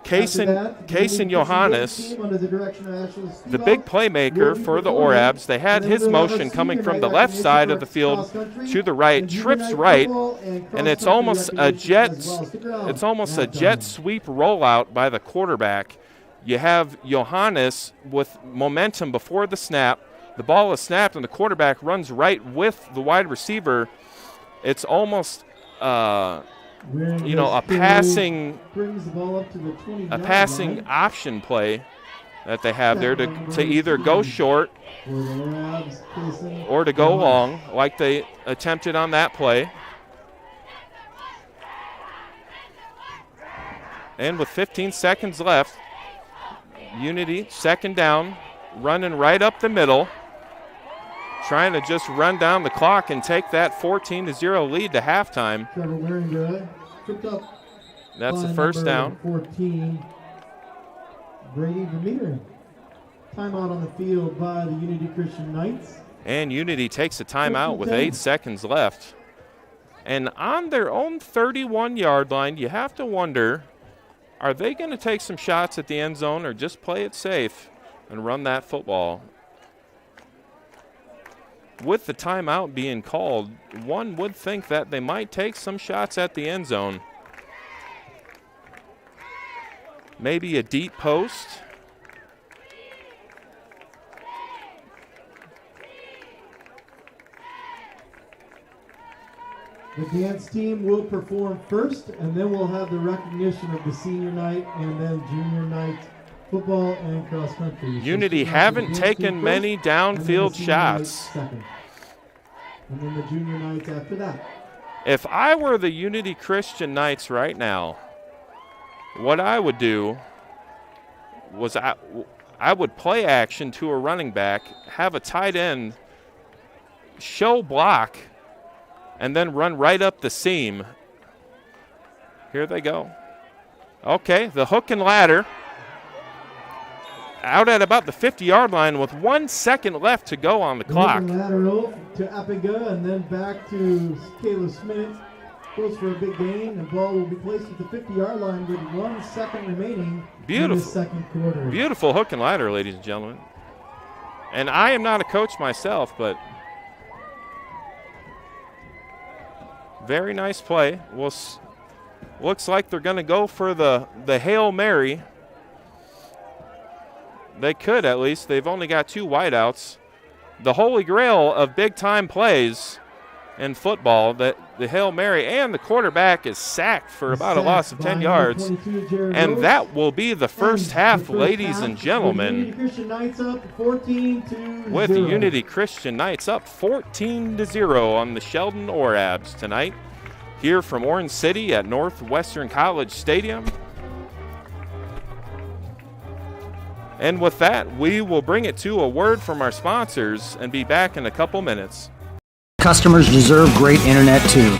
Speaker 1: Kason Johannes, the big playmaker for the Orabs. They had his motion coming from the left side of the field to the right, trips right, and it's almost a jet sweep rollout by the quarterback. You have Johannes with momentum before the snap. The ball is snapped, and the quarterback runs right with the wide receiver. It's almost, a passing option play that they have there to either go short or to go long, like they attempted on that play. And with 15 seconds left, Unity, 2nd down, running right up the middle, trying to just run down the clock and take that 14-0 lead to halftime. That's the first down.
Speaker 2: 14, Brady Vermeer. Timeout on the field by the Unity Christian Knights.
Speaker 1: And Unity takes a timeout with 8 seconds left. And on their own 31-yard line, you have to wonder, are they going to take some shots at the end zone or just play it safe and run that football? With the timeout being called, one would think that they might take some shots at the end zone. Maybe a deep post.
Speaker 2: The dance team will perform first, and then we'll have the recognition of the senior night and then junior night football and cross country.
Speaker 1: Unity haven't taken many downfield shots.
Speaker 2: Second. And then the junior nights after that.
Speaker 1: If I were the Unity Christian Knights right now, what I would do was I would play action to a running back, have a tight end, show block, and then run right up the seam. Here they go. Okay, the hook and ladder. Out at about the 50-yard line with 1 second left to go on the clock.
Speaker 2: Lateral to Appiga and then back to Caleb Smith. Goes for a big gain. The ball will be placed at the 50-yard line with 1 second remaining in the second quarter.
Speaker 1: Beautiful hook and ladder, ladies and gentlemen. And I am not a coach myself, but very nice play. Looks like they're going to go for the Hail Mary They could at least. They've only got 2 wideouts. The holy grail of big-time plays in football, that the Hail Mary, and the quarterback is sacked for about a loss of 10 yards. And that will be the first half, ladies and gentlemen, with Unity Christian Knights up 14-0 on the Sheldon Orabs tonight, here from Orange City at Northwestern College Stadium. And with that, we will bring it to a word from our sponsors and be back in a couple minutes.
Speaker 5: Customers deserve great internet too.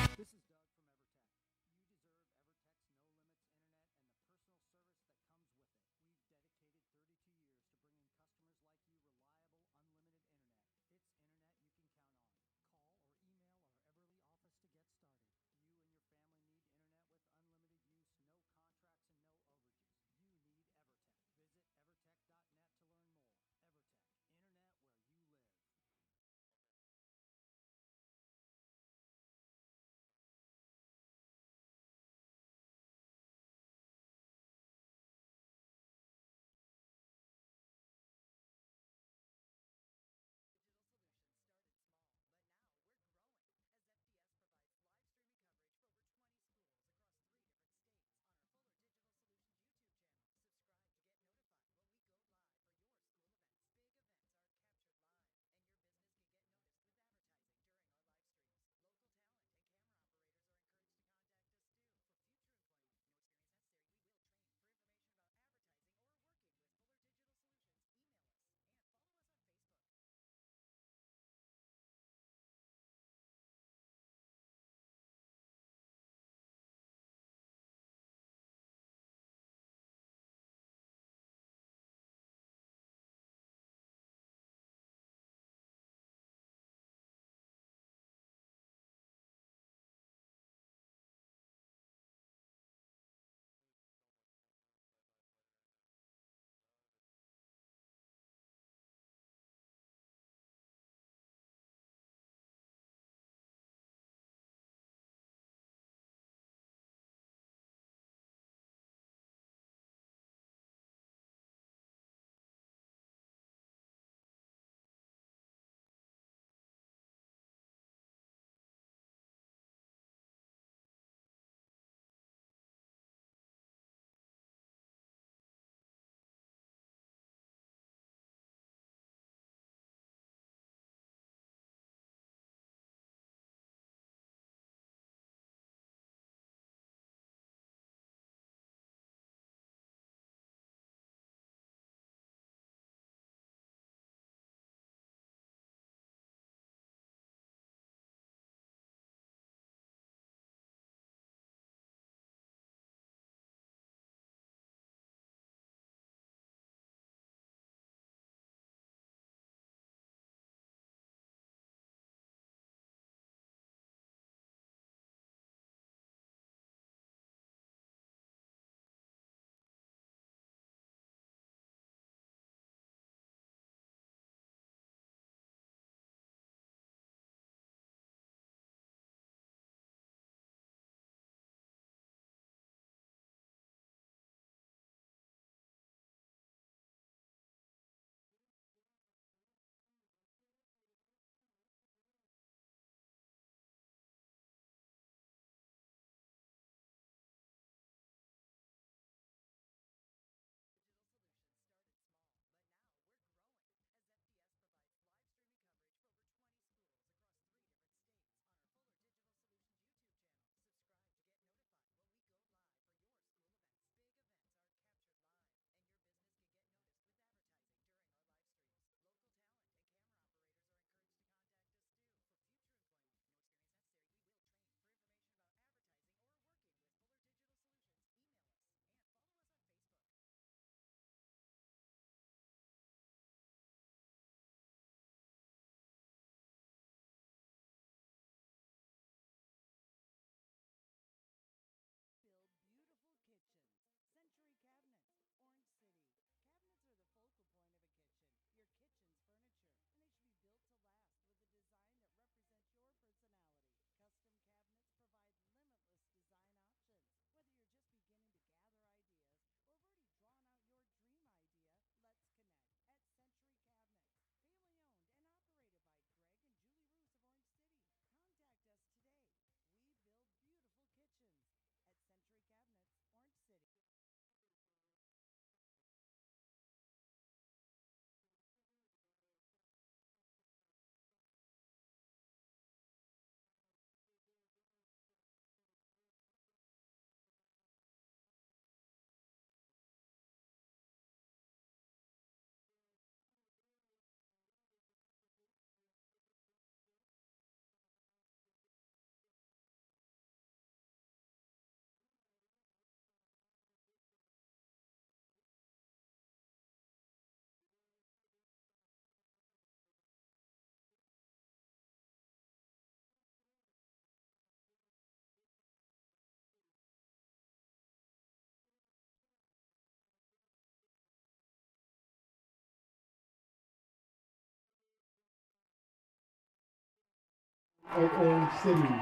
Speaker 2: of Orange City.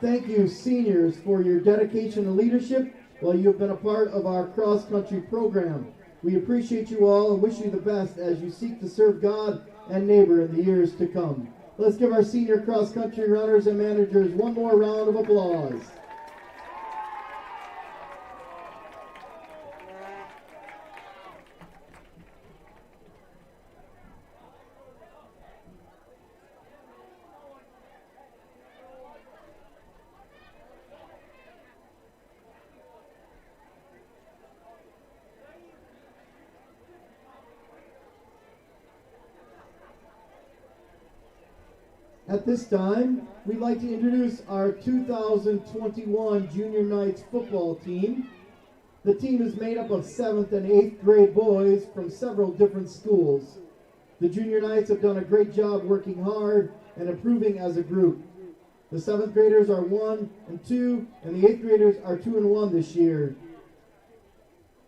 Speaker 2: Thank you, seniors, for your dedication and leadership while you have been a part of our cross-country program. We appreciate you all and wish you the best as you seek to serve God and neighbor in the years to come. Let's give our senior cross-country runners and managers one more round of applause. At this time, we'd like to introduce our 2021 Junior Knights football team. The team is made up of 7th and 8th grade boys from several different schools. The Junior Knights have done a great job working hard and improving as a group. The 7th graders are 1 and 2, and the 8th graders are 2 and 1 this year.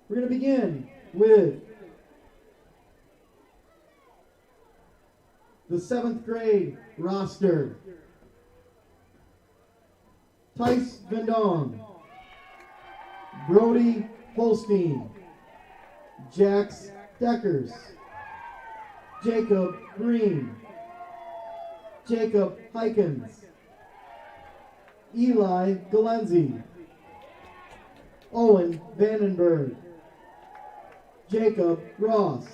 Speaker 2: We're going to begin with the 7th grade roster. Tice Vendong, Brody Holstein, Jax Deckers, Jacob Green, Jacob Hykins, Eli Galenzi, Owen Vandenberg, Jacob Ross,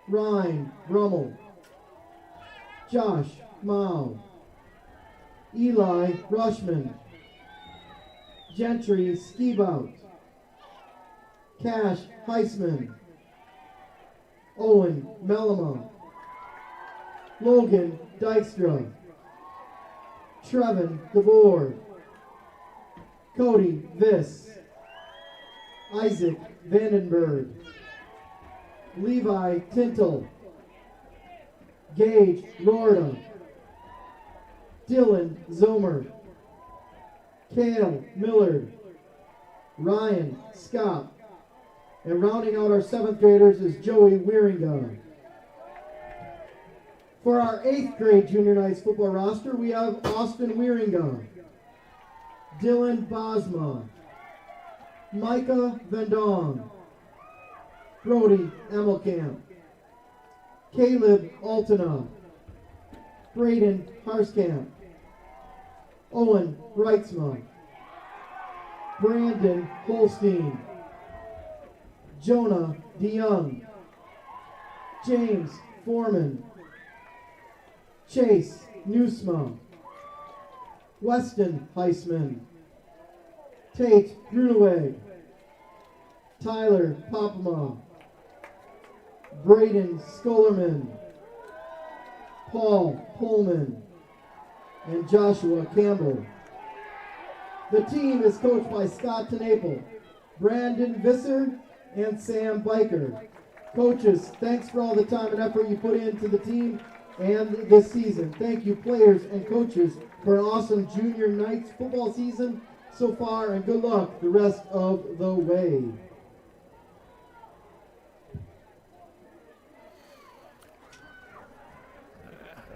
Speaker 2: Ryan Brummel, Josh Mao, Eli Rushman, Gentry Skibout, Cash Heisman, Owen Mellema, Logan Dykstra, Trevin DeBoer, Cody Viss, Isaac Vandenberg, Levi Tintle, Gage Lorda, Dylan Zomer, Cale Millard, Ryan Scott, and rounding out our 7th graders is Joey Wieringa. For our 8th grade Junior Knights football roster, we have Austin Wieringa, Dylan Bosma, Micah Vendong, Brody Emmelkamp, Caleb Altena, Braden Harskamp, Owen Reitzma, Brandon Holstein, Jonah DeYoung, James Foreman, Chase Newsma, Weston Heisman, Tate Gruneweg, Tyler Popma, Braden Scholarman, Paul Pullman, and Joshua Campbell. The team is coached by Scott Tenaple, Brandon Visser, and Sam Biker. Coaches, thanks for all the time and effort you put into the team and this season. Thank you, players and coaches, for an awesome Junior Knights football season so far, and good luck the rest of the way.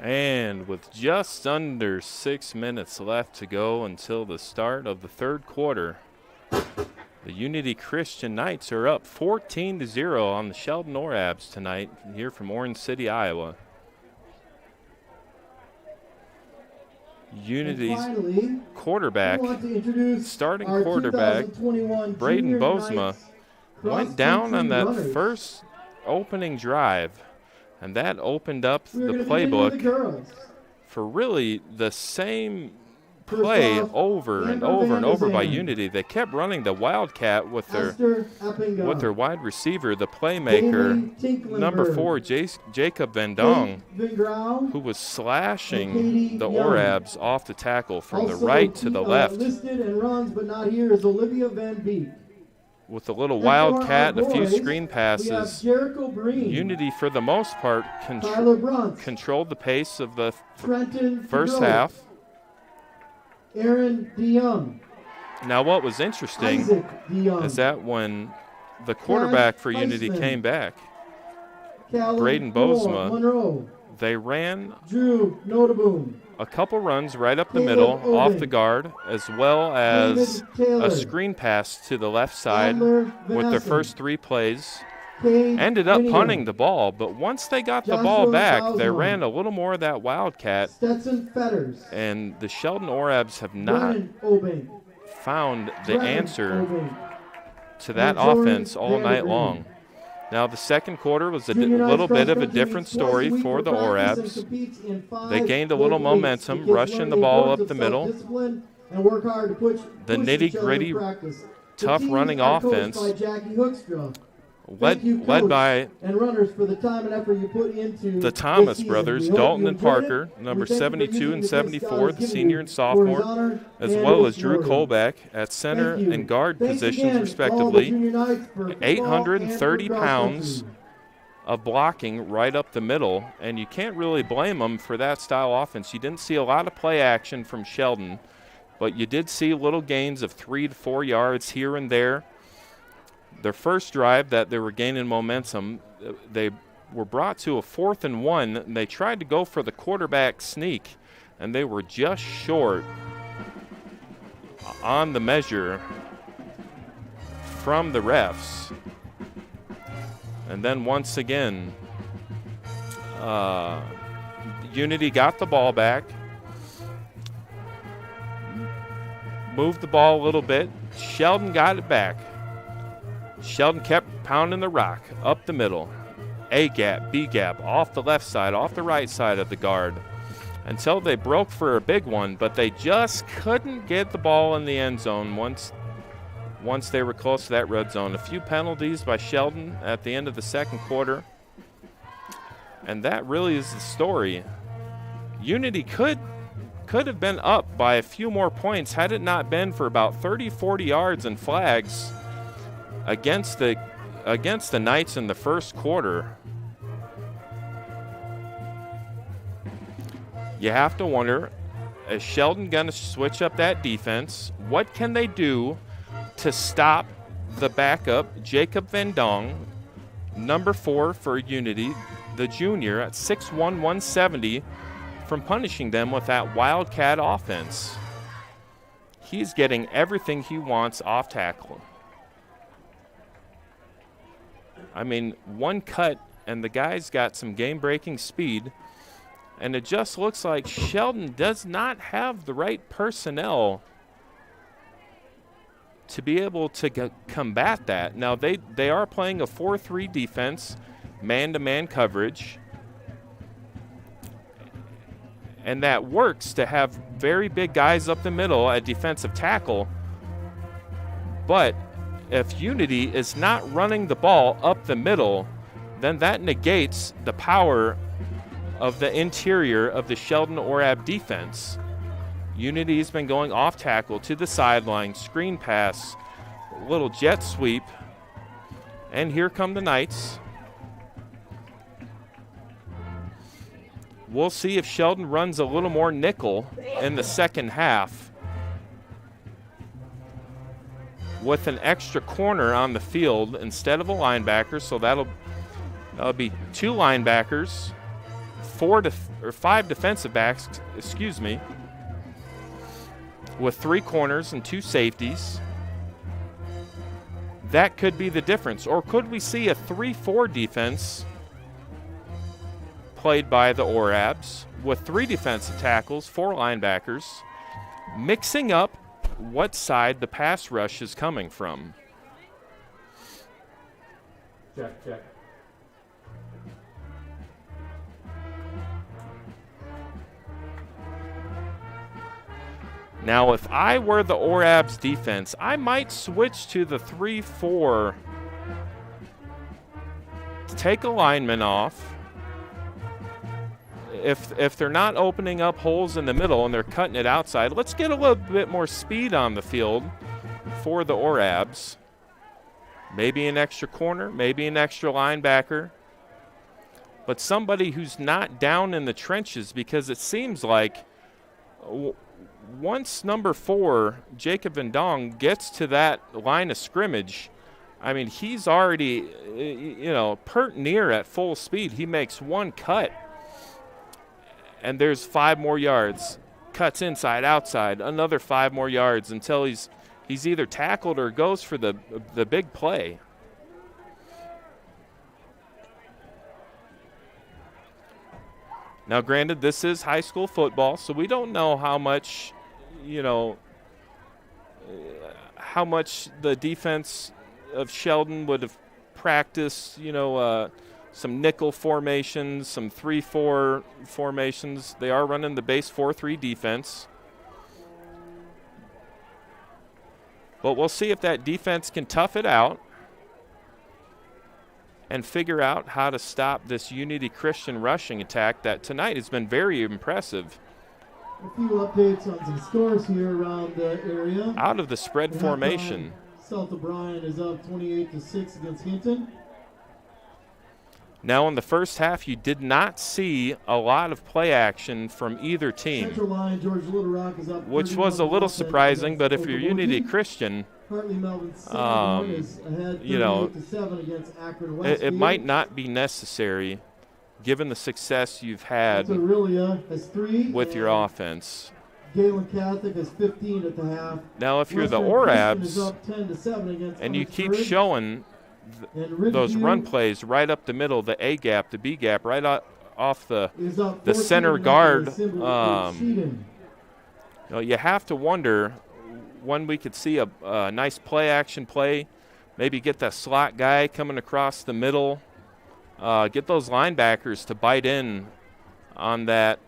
Speaker 1: And with just under 6 minutes left to go until the start of the third quarter, the Unity Christian Knights are up 14-0 on the Sheldon Orabs tonight here from Orange City, Iowa. Unity's quarterback, starting quarterback, Braden Bosma, went down on that first opening drive, and that opened up the playbook for really the same play over and over and over by Unity. They kept running the Wildcat with their wide receiver, the playmaker, number 4, Jacob Vendong, who was slashing the Orabs off the tackle from the right to the left.
Speaker 2: Listed and runs, but not here, is Olivia Van Beek.
Speaker 1: With a little Wildcat and a few screen passes, Unity, for the most part, controlled the pace of the first half.
Speaker 2: Aaron DeYoung.
Speaker 1: Now, what was interesting is that when the quarterback for Unity came back, Braden Bosma They ran
Speaker 2: Drew Notaboom.
Speaker 1: a couple runs right up the
Speaker 2: Caleb
Speaker 1: middle, off
Speaker 2: Oden.
Speaker 1: the guard, as well as
Speaker 2: David Taylor.
Speaker 1: a screen pass to the left side
Speaker 2: Adler
Speaker 1: with their
Speaker 2: Vanessa.
Speaker 1: first 3 plays.
Speaker 2: Cade
Speaker 1: Ended up
Speaker 2: Winningham.
Speaker 1: punting the ball, but once they got the
Speaker 2: Joshua
Speaker 1: ball back, they
Speaker 2: Bauson.
Speaker 1: ran a little more of that wildcat,
Speaker 2: Stetson Fetters.
Speaker 1: and the Sheldon Orabs have not
Speaker 2: Brennan Obing.
Speaker 1: found the
Speaker 2: Brennan
Speaker 1: answer
Speaker 2: Obing.
Speaker 1: to that
Speaker 2: and Jordan
Speaker 1: offense all night
Speaker 2: Vandergreen.
Speaker 1: long. Now, the second quarter was a
Speaker 2: Junior
Speaker 1: little
Speaker 2: Knights
Speaker 1: bit of a
Speaker 2: cross-country
Speaker 1: different
Speaker 2: meets twice
Speaker 1: story
Speaker 2: a week
Speaker 1: for the
Speaker 2: practice and
Speaker 1: Orabs.
Speaker 2: competes in 5
Speaker 1: They gained a little
Speaker 2: local
Speaker 1: momentum,
Speaker 2: meets. The kids
Speaker 1: rushing
Speaker 2: learn
Speaker 1: the ball
Speaker 2: importance
Speaker 1: up the
Speaker 2: of
Speaker 1: middle.
Speaker 2: self-discipline and work hard to push
Speaker 1: The
Speaker 2: each other in
Speaker 1: nitty-gritty,
Speaker 2: practice. The
Speaker 1: tough
Speaker 2: teams
Speaker 1: running
Speaker 2: are coached
Speaker 1: offense
Speaker 2: by Jackie Hoekstra.
Speaker 1: led
Speaker 2: Thank you,
Speaker 1: led
Speaker 2: coach,
Speaker 1: by
Speaker 2: and runners for the time and effort you put into
Speaker 1: the
Speaker 2: this
Speaker 1: Thomas
Speaker 2: season.
Speaker 1: brothers,
Speaker 2: We hope
Speaker 1: Dalton
Speaker 2: you
Speaker 1: and
Speaker 2: enjoyed
Speaker 1: Parker,
Speaker 2: it.
Speaker 1: number
Speaker 2: We thank you for
Speaker 1: 72
Speaker 2: using
Speaker 1: and
Speaker 2: the
Speaker 1: 74,
Speaker 2: God
Speaker 1: the
Speaker 2: has given
Speaker 1: senior
Speaker 2: you
Speaker 1: and
Speaker 2: for his
Speaker 1: sophomore,
Speaker 2: honor
Speaker 1: as
Speaker 2: and
Speaker 1: well
Speaker 2: his
Speaker 1: as Drew
Speaker 2: glory.
Speaker 1: Kolbeck at center
Speaker 2: Thank you.
Speaker 1: and guard
Speaker 2: Thanks
Speaker 1: positions,
Speaker 2: again to all the
Speaker 1: respectively.
Speaker 2: junior Knights for football
Speaker 1: 830
Speaker 2: and for
Speaker 1: pounds
Speaker 2: cross-country.
Speaker 1: of blocking right up the middle, and you can't really blame them for that style offense. You didn't see a lot of play action from Sheldon, but you did see little gains of 3 to 4 yards here and there. Their first drive that they were gaining momentum, they were brought to a 4th and 1, and they tried to go for the quarterback sneak, and they were just short on the measure from the refs. And then once again, Unity got the ball back, moved the ball a little bit. Sheldon got it back. Sheldon kept pounding the rock up the middle. A gap, B gap, off the left side, off the right side of the guard, until they broke for a big one, but they just couldn't get the ball in the end zone once they were close to that red zone. A few penalties by Sheldon at the end of the second quarter, and that really is the story. Unity could have been up by a few more points had it not been for about 30, 40 yards and flags against the Knights in the first quarter. You have to wonder, is Sheldon going to switch up that defense? What can they do to stop the backup, Jacob Van Dong, number 4 for Unity, the junior at 6'1", 170, from punishing them with that wildcat offense? He's getting everything he wants off tackle. I mean, one cut, and the guy's got some game-breaking speed, and it just looks like Sheldon does not have the right personnel to be able to combat that. Now, they are playing a 4-3 defense, man-to-man coverage, and that works to have very big guys up the middle at defensive tackle, but if Unity is not running the ball up the middle, then that negates the power of the interior of the Sheldon Orab defense. Unity's been going off tackle to the sideline, screen pass, little jet sweep, and here come the Knights. We'll see if Sheldon runs a little more nickel in the second half, with an extra corner on the field instead of a linebacker, so that'll be 2 linebackers, 5 defensive backs, with 3 corners and 2 safeties. That could be the difference. Or could we see a 3-4 defense played by the Orabs with 3 defensive tackles, 4 linebackers, mixing up what side the pass rush is coming from?
Speaker 4: Check.
Speaker 1: Now, if I were the Orabs defense, I might switch to the 3-4 to take a lineman off. If they're not opening up holes in the middle and they're cutting it outside, let's get a little bit more speed on the field for the Orabs. Maybe an extra corner, maybe an extra linebacker, but somebody who's not down in the trenches, because it seems like once number 4, Jacob Van Dong, gets to that line of scrimmage, I mean, he's already, pert near at full speed. He makes one cut, and there's 5 more yards. Cuts inside, outside, another 5 more yards until he's either tackled or goes for the big play. Now, granted, this is high school football, so we don't know how much, how much the defense of Sheldon would have practiced, some nickel formations, some 3-4 formations. They are running the base 4-3 defense. But we'll see if that defense can tough it out and figure out how to stop this Unity Christian rushing attack that tonight has been very impressive.
Speaker 2: A few updates on some scores here around the area.
Speaker 1: Out of the spread formation.
Speaker 2: South O'Brien is up 28-6 against Hinton.
Speaker 1: Now in the first half, you did not see a lot of play action from either team,
Speaker 2: Central line, George Little Rock is up,
Speaker 1: which was a little surprising, but if you're Unity Christian,
Speaker 2: Hartley Melvin is ahead 38-7 against Akron Westfield.
Speaker 1: it might not be necessary given the success you've had
Speaker 2: Aurelia has 3
Speaker 1: with your offense.
Speaker 2: Galen Catholic has 15 at the half.
Speaker 1: Now if you're the
Speaker 2: Western Christian is
Speaker 1: Orabs
Speaker 2: up 10-7 against
Speaker 1: and you keep
Speaker 2: Oxford.
Speaker 1: showing those run plays right up the middle, the A gap, the B gap, right off the center guard, you have to wonder when we could see a nice play action play, maybe get that slot guy coming across the middle, get those linebackers to bite in on that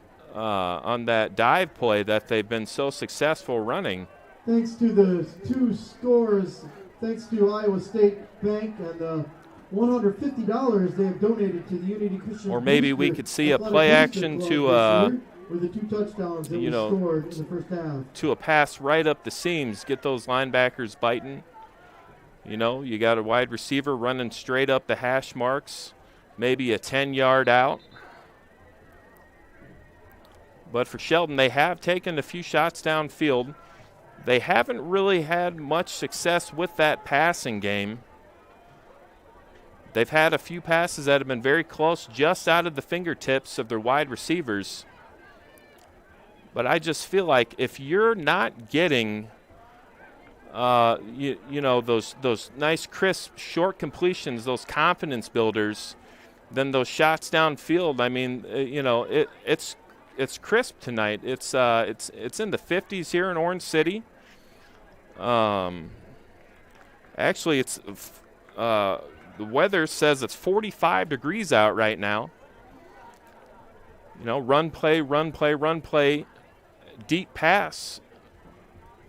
Speaker 1: dive play that they've been so successful running.
Speaker 2: Thanks to the 2 scores, thanks to Iowa State Bank and the $150 they have donated to the Unity Christian.
Speaker 1: Or maybe we could see a play action to
Speaker 2: with the 2 touchdowns that we scored in the first half.
Speaker 1: To a pass right up the seams, get those linebackers biting. You got a wide receiver running straight up the hash marks, maybe a 10-yard out. But for Sheldon, they have taken a few shots downfield. They haven't really had much success with that passing game. They've had a few passes that have been very close, just out of the fingertips of their wide receivers. But I just feel like if you're not getting, those nice, crisp, short completions, those confidence builders, then those shots downfield, I mean, it's crisp tonight. It's in the 50s here in Orange City. Actually, it's the weather says it's 45 degrees out right now. Run play, deep pass.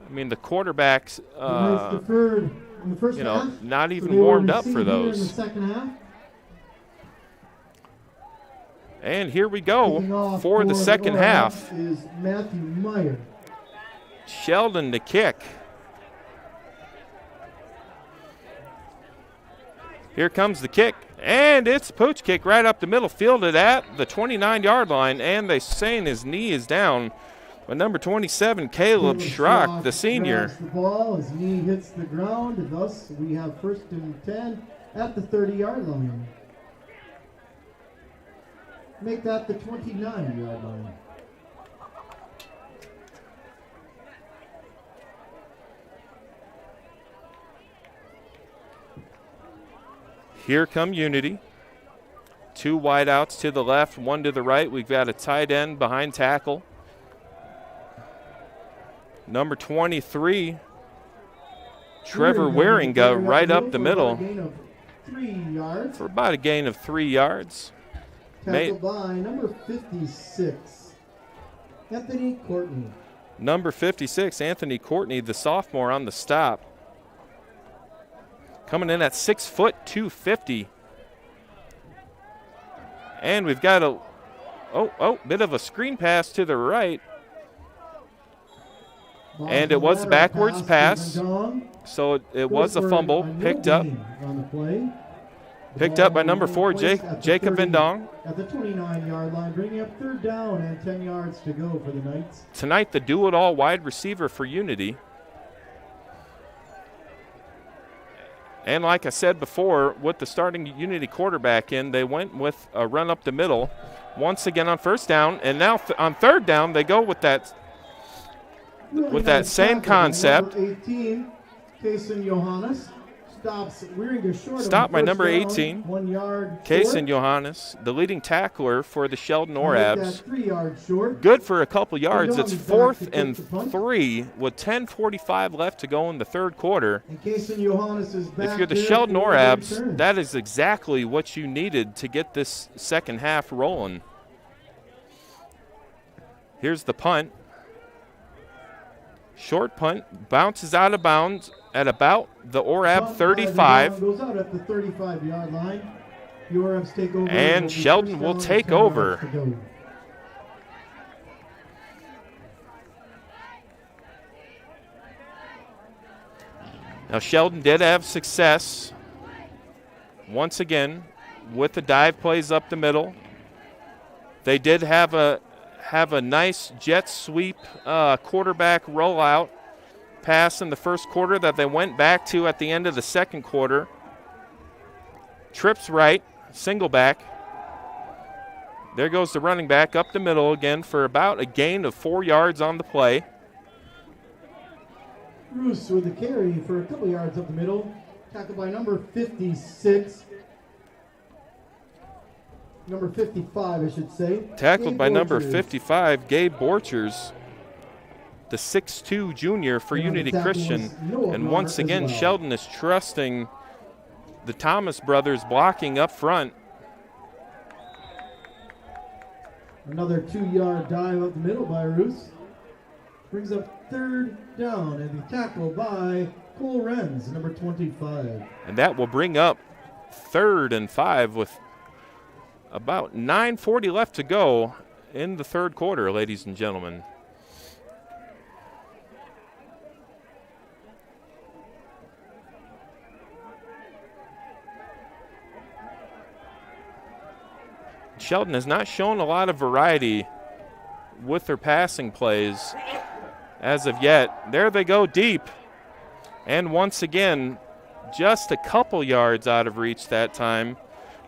Speaker 1: I mean, the quarterback's
Speaker 2: deferred in the first half,
Speaker 1: not even
Speaker 2: so
Speaker 1: warmed up for
Speaker 2: in
Speaker 1: those.
Speaker 2: the second half.
Speaker 1: And here we go for the second half.
Speaker 2: Is Matthew Meyer.
Speaker 1: Sheldon to kick. Here comes the kick, and it's a pooch kick right up the middle, fielded at the 29-yard line, and they're saying his knee is down. But number 27, Caleb Schrock, the senior.
Speaker 2: The ball, his knee hits the ground, and thus we have 1st and 10 at the 30-yard line. Make that the 29-yard line.
Speaker 1: Here come Unity. 2 wideouts to the left, 1 to the right. We've got a tight end behind tackle. Number 23, Trevor Waringa, right up the middle for about a gain of 3 yards.
Speaker 2: Tackled by number 56, Anthony Courtney.
Speaker 1: Number 56, Anthony Courtney, the sophomore on the stop. Coming in at 6 foot 250. And we've got a bit of a screen pass to the right. And it was a backwards pass. So it was a fumble picked up. Picked up by number 4, Jacob Vendong.
Speaker 2: At the 29-yard line, bringing up 3rd down and 10 yards to go for the Knights.
Speaker 1: Tonight, the do-it-all wide receiver for Unity. And like I said before, with the starting Unity quarterback in, they went with a run up the middle. once again on first down, and now on third down they go with that same concept.
Speaker 2: Number 18, Kason Johannes stops Wieringer short.
Speaker 1: Stopped by number
Speaker 2: down,
Speaker 1: 18,
Speaker 2: 1 yard
Speaker 1: Kason Johannes, the leading tackler for the Sheldon Orabs.
Speaker 2: 3 yards short.
Speaker 1: Good for a couple yards. It's
Speaker 2: Johannes back
Speaker 1: 4th
Speaker 2: to
Speaker 1: and
Speaker 2: kick the punt.
Speaker 1: 3 with 10:45 left to go in the third quarter.
Speaker 2: And Kason Johannes is back.
Speaker 1: If you're the
Speaker 2: there
Speaker 1: Sheldon
Speaker 2: for the
Speaker 1: Orabs,
Speaker 2: return.
Speaker 1: that is exactly what you needed to get this second half rolling. Here's the punt. Short punt, bounces out of bounds at about the Orab
Speaker 2: Punt
Speaker 1: 35.
Speaker 2: goes out at the 35-yard line. The Orabs take over.
Speaker 1: And
Speaker 2: It'll be
Speaker 1: Sheldon
Speaker 2: first
Speaker 1: will
Speaker 2: down and
Speaker 1: take
Speaker 2: 10 yards
Speaker 1: over.
Speaker 2: to go.
Speaker 1: Now Sheldon did have success once again with the dive plays up the middle. They did have a nice jet sweep quarterback rollout pass in the first quarter that they went back to at the end of the second quarter. Trips right, single back. There goes the running back up the middle again for about a gain of 4 yards on the play.
Speaker 2: Bruce with the carry for a couple yards up the middle. Tackled by number 56. Number 55, I should say.
Speaker 1: Tackled
Speaker 2: Gabe
Speaker 1: by number
Speaker 2: Borchers.
Speaker 1: 55, Gabe Borchers, the 6'2 junior for
Speaker 2: And on the
Speaker 1: Unity
Speaker 2: tackle
Speaker 1: Christian.
Speaker 2: was Noah
Speaker 1: And
Speaker 2: Bronner
Speaker 1: once
Speaker 2: as
Speaker 1: again,
Speaker 2: well.
Speaker 1: Sheldon is trusting the Thomas brothers blocking up front.
Speaker 2: Another 2-yard dive up the middle by Roos. Brings up third down and the tackle by Cole Renz, number 25.
Speaker 1: And that will bring up 3rd and 5 with about 9:40 left to go in the third quarter, ladies and gentlemen. Sheldon has not shown a lot of variety with their passing plays as of yet. There they go deep. And once again, just a couple yards out of reach that time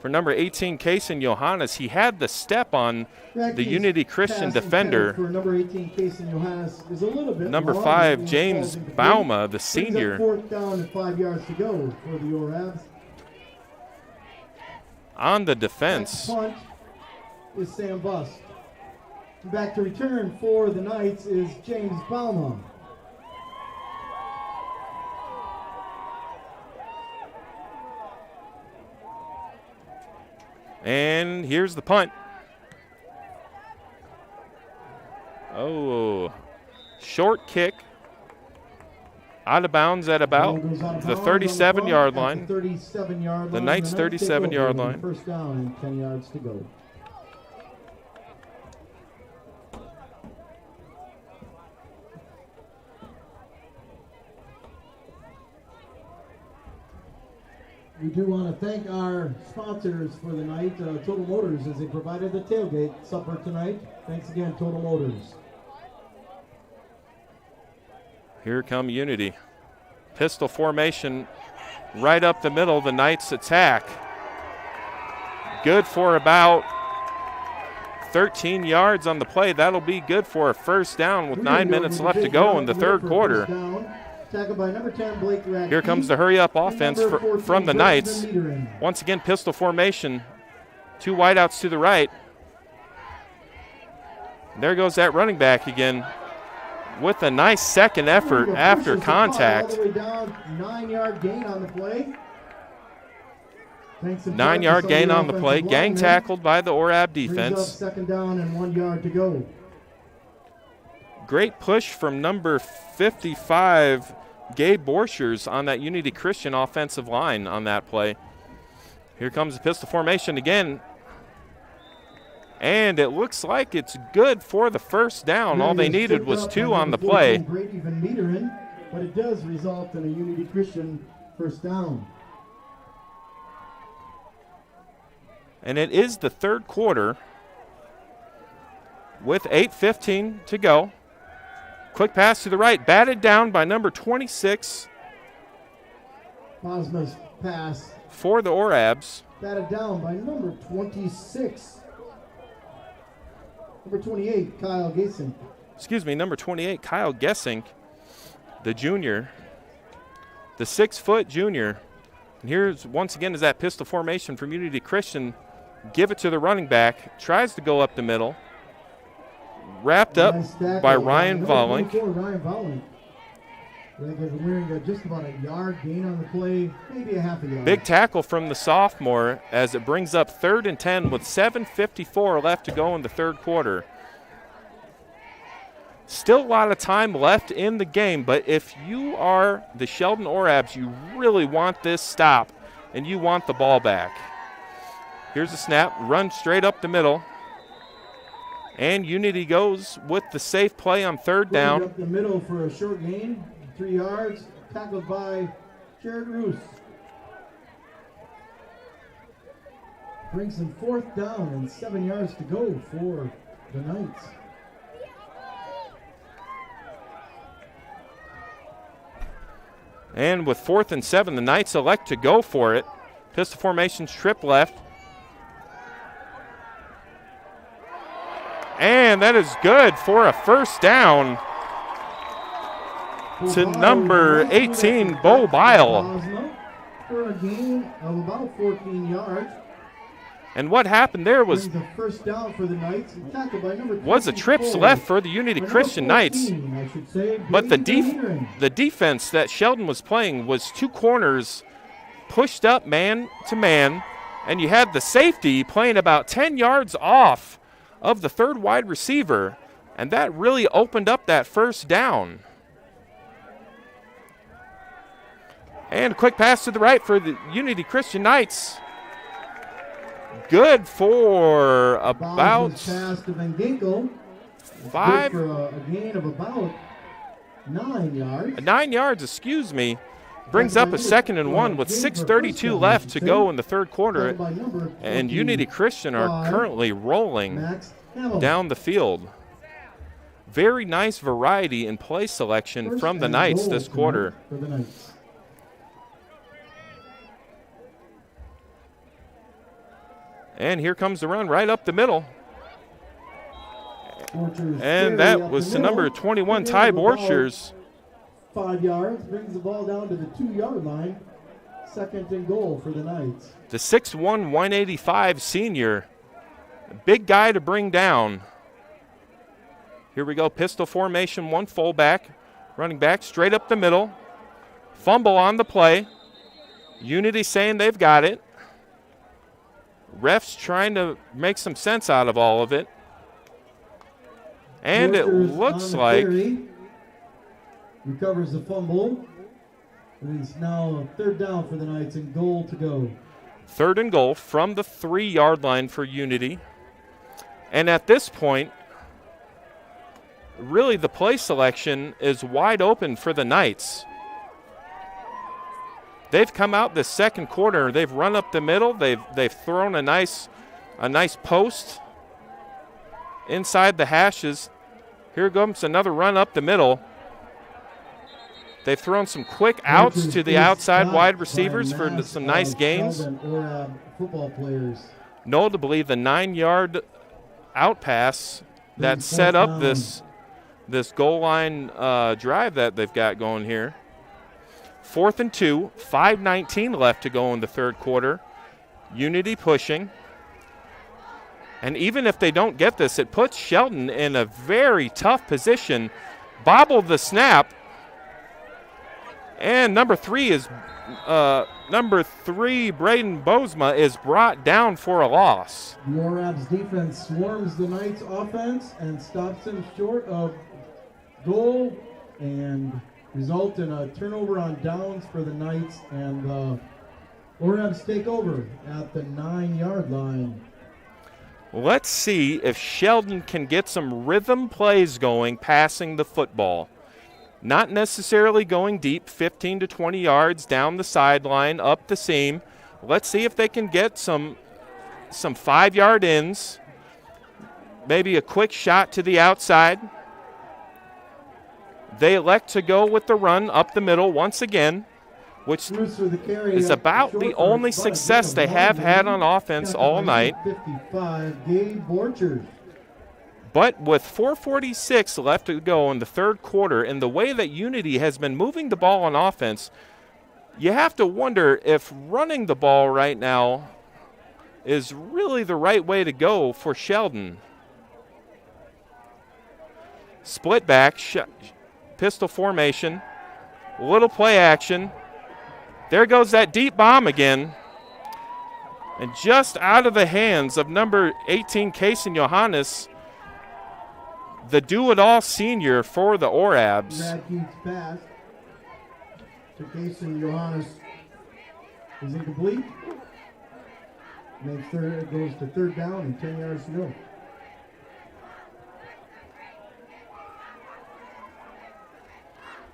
Speaker 1: for number 18, Kason Johannes. He had the step on the Unity Christian defender.
Speaker 2: For number 18, Kason Johannes is a little bit
Speaker 1: Number
Speaker 2: long.
Speaker 1: 5,
Speaker 2: He
Speaker 1: James
Speaker 2: falls incomplete.
Speaker 1: Bauma, the
Speaker 2: Brings up
Speaker 1: senior.
Speaker 2: 4th down and 5 yards to go for the Orabs.
Speaker 1: On the
Speaker 2: Next
Speaker 1: defense.
Speaker 2: punt is Sam Bust. Back to return for the Knights is James Bauma.
Speaker 1: And here's the punt. Oh, short kick. Out of bounds at about
Speaker 2: Ball goes out of
Speaker 1: the
Speaker 2: bounds on
Speaker 1: 37-yard
Speaker 2: punt
Speaker 1: line.
Speaker 2: at the 37-yard
Speaker 1: The
Speaker 2: line.
Speaker 1: Knights'
Speaker 2: take
Speaker 1: 37-yard
Speaker 2: over.
Speaker 1: line.
Speaker 2: First down and 10 yards to go. We do want to thank our sponsors for the night, Total Motors, as they provided the tailgate supper tonight. Thanks again, Total Motors.
Speaker 1: Here come Unity. Pistol formation right up the middle. The Knights attack. Good for about 13 yards on the play. That'll be good for a first down with 9 minutes left to go in the third quarter.
Speaker 2: Tackled by number 10, Blake Radke.
Speaker 1: Here comes the hurry-up
Speaker 2: And
Speaker 1: offense
Speaker 2: number 14,
Speaker 1: from the
Speaker 2: Brendan
Speaker 1: Knights.
Speaker 2: Niederin.
Speaker 1: Once again, pistol formation. 2 wideouts to the right. There goes that running back again with a nice second effort after
Speaker 2: Pushes the ball
Speaker 1: contact.
Speaker 2: All the way down, 9-yard gain on the play. Thanks in
Speaker 1: 9-yard
Speaker 2: practice
Speaker 1: gain on the
Speaker 2: offensive
Speaker 1: play. Gang
Speaker 2: lineman.
Speaker 1: tackled by the Orab
Speaker 2: Brings up
Speaker 1: defense.
Speaker 2: second down and 1 yard to go.
Speaker 1: Great push from number 55, Gabe Borchers, on that Unity Christian offensive line on that play. Here comes the pistol formation again. And it looks like it's good for the first down. All they needed was 2 on the play.
Speaker 2: Brady Van Meeteren, but it does result in a Unity Christian first down.
Speaker 1: And it is the third quarter with 8:15 to go. Quick pass to the right, batted down by number 26
Speaker 2: Bosma's pass
Speaker 1: for the Orabs.
Speaker 2: batted down by number 26. Number 28, Kyle Gasink.
Speaker 1: Number 28, Kyle Gessink, the junior, the 6-foot junior. And here's, once again, is that pistol formation from Unity Christian. Give it to the running back, tries to go up the middle. Wrapped up by Ryan Vollink.
Speaker 2: Ryan Vollink. They're wearing just about a yard gain on the play, maybe a half a yard.
Speaker 1: Big tackle from the sophomore as it brings up 3rd and 10 with 7:54 left to go in the third quarter. Still a lot of time left in the game, but if you are the Sheldon Orabs, you really want this stop and you want the ball back. Here's a snap, run straight up the middle. And Unity goes with the safe play on 3rd down.
Speaker 2: Up the middle for a short gain, 3 yards, tackled by Jared Roos. Brings him 4th down and 7 yards to go for the Knights.
Speaker 1: And with 4th and 7, the Knights elect to go for it. Pistol formations, trip left. And that is good for a first down to number 18, Bo Bile.
Speaker 2: For a gain of about 14 yards.
Speaker 1: And what happened there was
Speaker 2: the first down for the Knights. Tackled by number
Speaker 1: was a trips left for the Unity Christian Knights. But the defense that Sheldon was playing was 2 corners pushed up man to man, and you had the safety playing about 10 yards off of the 3rd wide receiver, and that really opened up that first down. And a quick pass to the right for the Unity Christian Knights. Good for about
Speaker 2: pass to Van Ginkel.
Speaker 1: 5.
Speaker 2: For a gain of about 9 yards.
Speaker 1: 9 yards, excuse me. Brings up a 2nd and 1 with 6:32 left to go in the third quarter. And Unity Christian are currently rolling down the field. Very nice variety in play selection from the Knights this quarter. And here comes the run right up the middle. And that was to number 21, Ty Borchers.
Speaker 2: 5 yards, brings the ball down to the 2-yard line. 2nd and goal for the Knights.
Speaker 1: The 6'1", 185 senior. Big guy to bring down. Here we go, pistol formation, 1 fullback. Running back straight up the middle. Fumble on the play. Unity saying they've got it. Refs trying to make some sense out of all of it. And it looks like
Speaker 2: recovers the fumble. And it's now 3rd down for the Knights and goal to go.
Speaker 1: 3rd and goal from the 3-yard line for Unity. And at this point, really the play selection is wide open for the Knights. They've come out this second quarter. They've run up the middle. They've thrown a nice post inside the hashes. Here comes another run up the middle. They've thrown some quick outs to the outside wide receivers for some nice gains.
Speaker 2: Football players.
Speaker 1: Notably, the 9-yard out pass that set up this goal line drive that they've got going here. 4th and 2, 5:19 left to go in the third quarter. Unity pushing. And even if they don't get this, it puts Sheldon in a very tough position. Bobbled the snap. And number 3, Braden Bozma is brought down for a loss.
Speaker 2: The Orab's defense swarms the Knights' offense and stops them short of goal and result in a turnover on downs for the Knights, and Orab's take over at the 9-yard line.
Speaker 1: Let's see if Sheldon can get some rhythm plays going passing the football. Not necessarily going deep, 15 to 20 yards down the sideline, up the seam. Let's see if they can get some 5-yard ins, maybe a quick shot to the outside. They elect to go with the run up the middle once again, which is about the only success they have had on offense all night.
Speaker 2: 55, Gabe Borchers.
Speaker 1: But with 4:46 left to go in the third quarter, and the way that Unity has been moving the ball on offense, you have to wonder if running the ball right now is really the right way to go for Sheldon. Split back, pistol formation, little play action. There goes that deep bomb again. And just out of the hands of number 18, Kason Johannes, the do-it-all senior for the Orabs.
Speaker 2: Radke's pass to Kason Johannes is incomplete. Makes third, it goes to third down and 10 yards to go.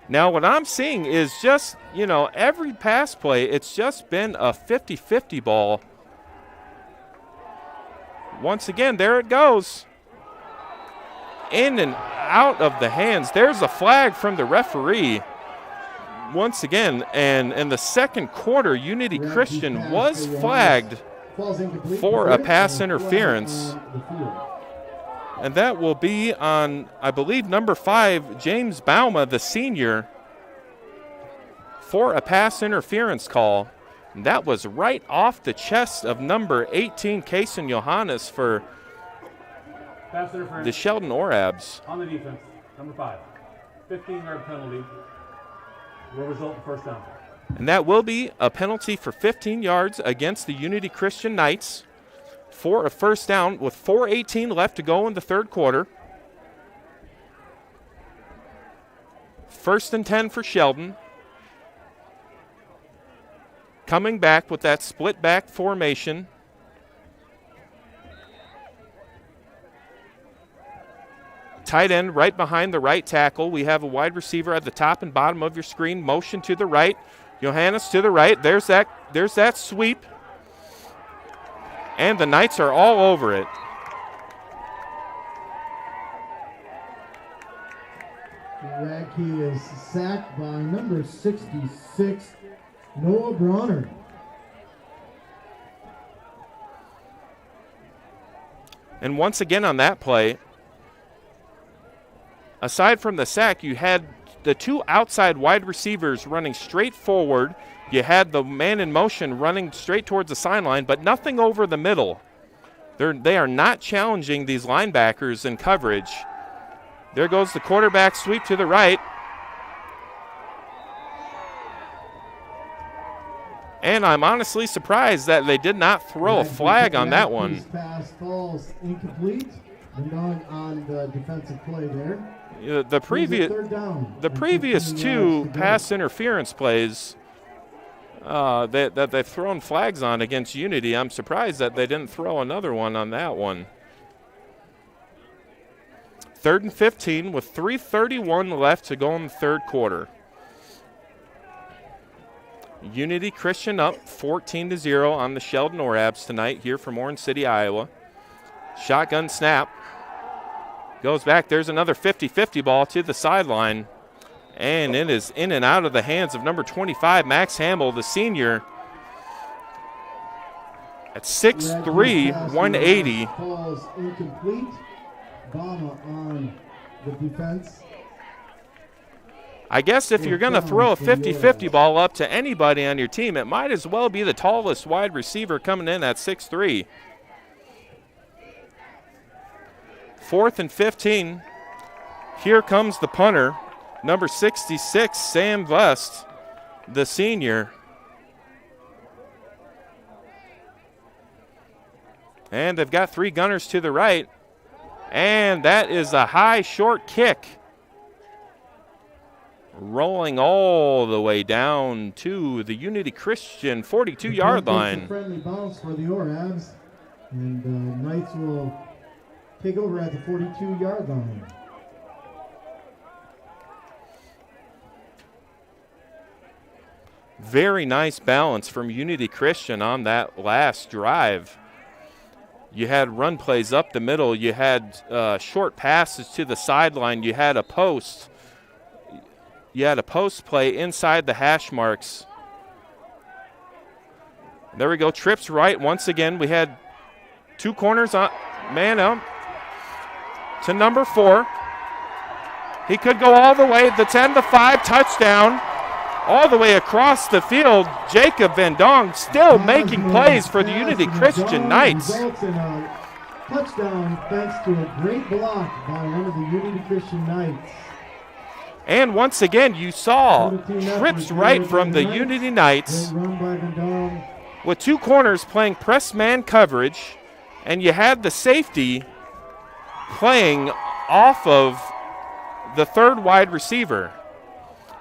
Speaker 1: Now what I'm seeing is just, every pass play, it's just been a 50-50 ball. Once again, there it goes. In and out of the hands. There's a flag from the referee. Once again, and in the second quarter, Unity Christian was flagged for a pass interference. And that will be on, I believe, number 5, James Bauma, the senior, for a pass interference call. And that was right off the chest of number 18, Kason Johannes, for the Sheldon Orabs.
Speaker 4: On the defense, number 5, 15-yard penalty will result in first down.
Speaker 1: And that will be a penalty for 15 yards against the Unity Christian Knights for a first down with 4:18 left to go in the third quarter. First and 10 for Sheldon. Coming back with that split back formation. Tight end right behind the right tackle. We have a wide receiver at the top and bottom of your screen. Motion to the right. Johannes to the right. There's that sweep. And the Knights are all over it.
Speaker 2: Radke is sacked by number 66, Noah Bronner.
Speaker 1: And once again on that play, aside from the sack, you had the two outside wide receivers running straight forward. You had the man in motion running straight towards the sideline, but nothing over the middle. They are not challenging these linebackers in coverage. There goes the quarterback sweep to the right. And I'm honestly surprised that they did not throw a flag on that one.
Speaker 2: Pass falls incomplete. On the defensive play there.
Speaker 1: The previous two pass interference plays that they've thrown flags on against Unity, I'm surprised that they didn't throw another one on that one. 3rd and 15 with 3:31 left to go in the third quarter. Unity Christian up 14-0 on the Sheldon Orabs tonight here from Orange City, Iowa. Shotgun snap. Goes back. There's another 50-50 ball to the sideline. And it is in and out of the hands of number 25, Max Hamill, the senior. At 6'3", 180.
Speaker 2: Falls incomplete. Bama on the defense.
Speaker 1: I guess if you're going to throw a 50-50 ball up to anybody on your team, it might as well be the tallest wide receiver coming in at 6'3". 4th and 15. Here comes the punter, number 66, Sam Vust, the senior. And they've got 3 gunners to the right. And that is a high, short kick. Rolling all the way down to the Unity Christian 42-yard line.
Speaker 2: A friendly bounce for the Orabs. And Knights will take over at the 42-yard line.
Speaker 1: Very nice balance from Unity Christian on that last drive. You had run plays up the middle. You had short passes to the sideline. You had a post. You had a post play inside the hash marks. There we go. Trips right once again. We had 2 corners on man up. to number 4. He could go all the way, the 10-5 touchdown, all the way across the field. Jacob Van Dong still making plays for the Unity Christian Knights.
Speaker 2: Results in a touchdown thanks to a great block by one of the Unity Christian Knights.
Speaker 1: And once again, you saw trips right from the Unity Knights
Speaker 2: Run by Van Dong.
Speaker 1: with 2 corners playing press man coverage, and you had the safety playing off of the 3rd wide receiver.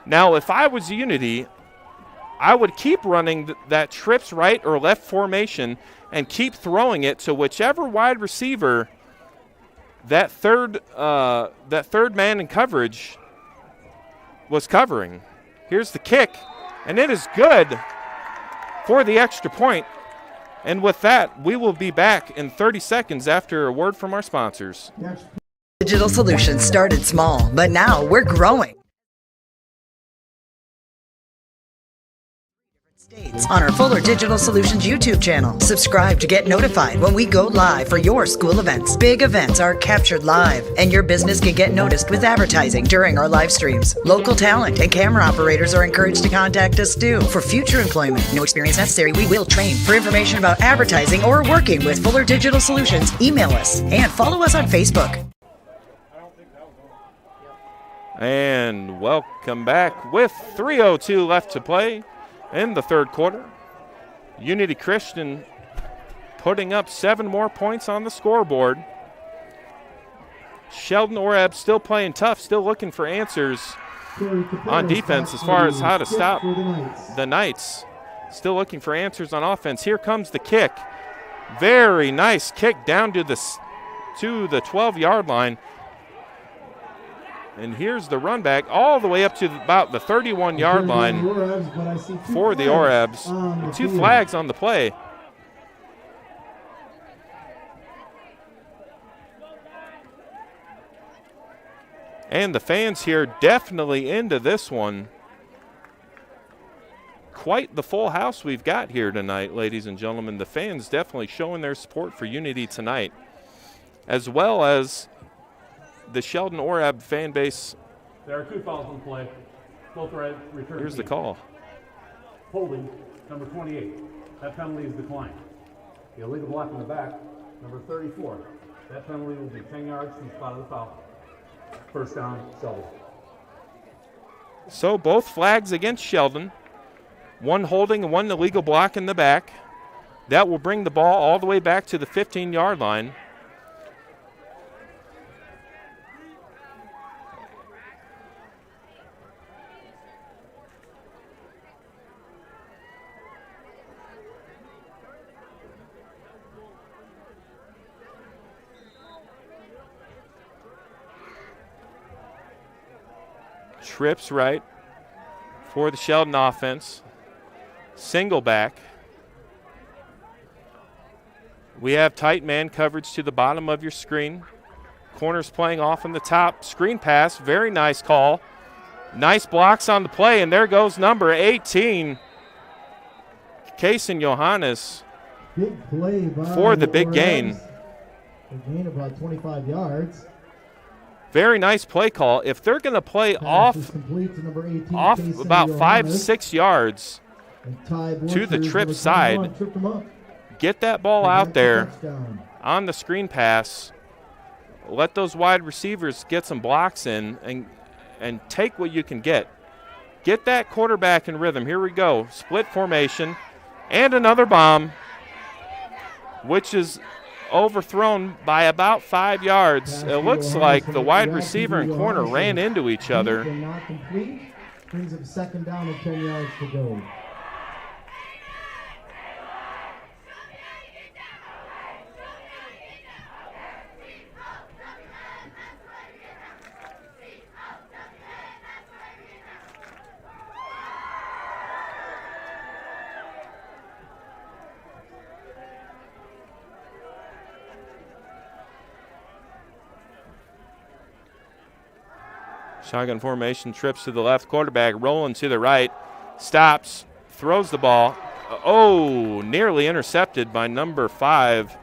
Speaker 1: Now, if I was Unity, I would keep running that trips right or left formation and keep throwing it to whichever wide receiver that third man in coverage was covering. Here's the kick, and it is good for the extra point. And with that, we will be back in 30 seconds after a word from our sponsors.
Speaker 3: Digital Solutions started small, but now we're growing. On our Fuller Digital Solutions YouTube channel. Subscribe to get notified when we go live for your school events. Big events are captured live, and your business can get noticed with advertising during our live streams. Local talent and camera operators are encouraged to contact us too. For future employment, no experience necessary, we will train. For information about advertising or working with Fuller Digital Solutions, email us and follow us on Facebook.
Speaker 1: And welcome back with 3:02 left to play in the 3rd quarter. Unity Christian putting up 7 more points on the scoreboard. Sheldon Orab still playing tough, still looking for answers on defense as far as how to stop the Knights. Still looking for answers on offense. Here comes the kick. Very nice kick down to the 12-yard line. And here's the run back all the way up to about the 31-yard line for the Orabs. 2 flags on the play. And the fans here definitely into this one. Quite the full house we've got here tonight, ladies and gentlemen. The fans definitely showing their support for Unity tonight, as well as the Sheldon Orab fan base.
Speaker 4: There are 2 fouls on play. Both red return.
Speaker 1: Here's the call.
Speaker 4: Holding, number 28. That penalty is declined. The illegal block in the back, number 34. That penalty will be 10 yards from the spot of the foul. First down, Sheldon.
Speaker 1: So both flags against Sheldon. 1 holding and 1 illegal block in the back. That will bring the ball all the way back to the 15-yard line. Trips right for the Sheldon offense. Single back. We have tight man coverage to the bottom of your screen. Corners playing off in the top. Screen pass, very nice call. Nice blocks on the play, and there goes number 18, Kason Johannes,
Speaker 2: Big play by
Speaker 1: for the big
Speaker 2: Orabs.
Speaker 1: gain.
Speaker 2: A gain of about 25 yards.
Speaker 1: Very nice play call. If they're going to play
Speaker 2: Pass is complete to number 18,
Speaker 1: off
Speaker 2: Kason
Speaker 1: about
Speaker 2: Johannes.
Speaker 1: 5-6 yards
Speaker 2: And Ty
Speaker 1: to the
Speaker 2: Butcher,
Speaker 1: trip
Speaker 2: number
Speaker 1: side,
Speaker 2: 21, tripped him up.
Speaker 1: get that ball
Speaker 2: For
Speaker 1: out
Speaker 2: the
Speaker 1: there
Speaker 2: touchdown.
Speaker 1: on the screen pass. Let those wide receivers get some blocks in and take what you can get. Get that quarterback in rhythm. Here we go. Split formation and another bomb, which is overthrown by about 5 yards. It looks like the wide receiver and corner ran into each other.
Speaker 2: Not complete. Brings up 2nd down and 10 yards to go.
Speaker 1: Shotgun formation, trips to the left, quarterback rolling to the right, stops, throws the ball. Oh, nearly intercepted by number 5,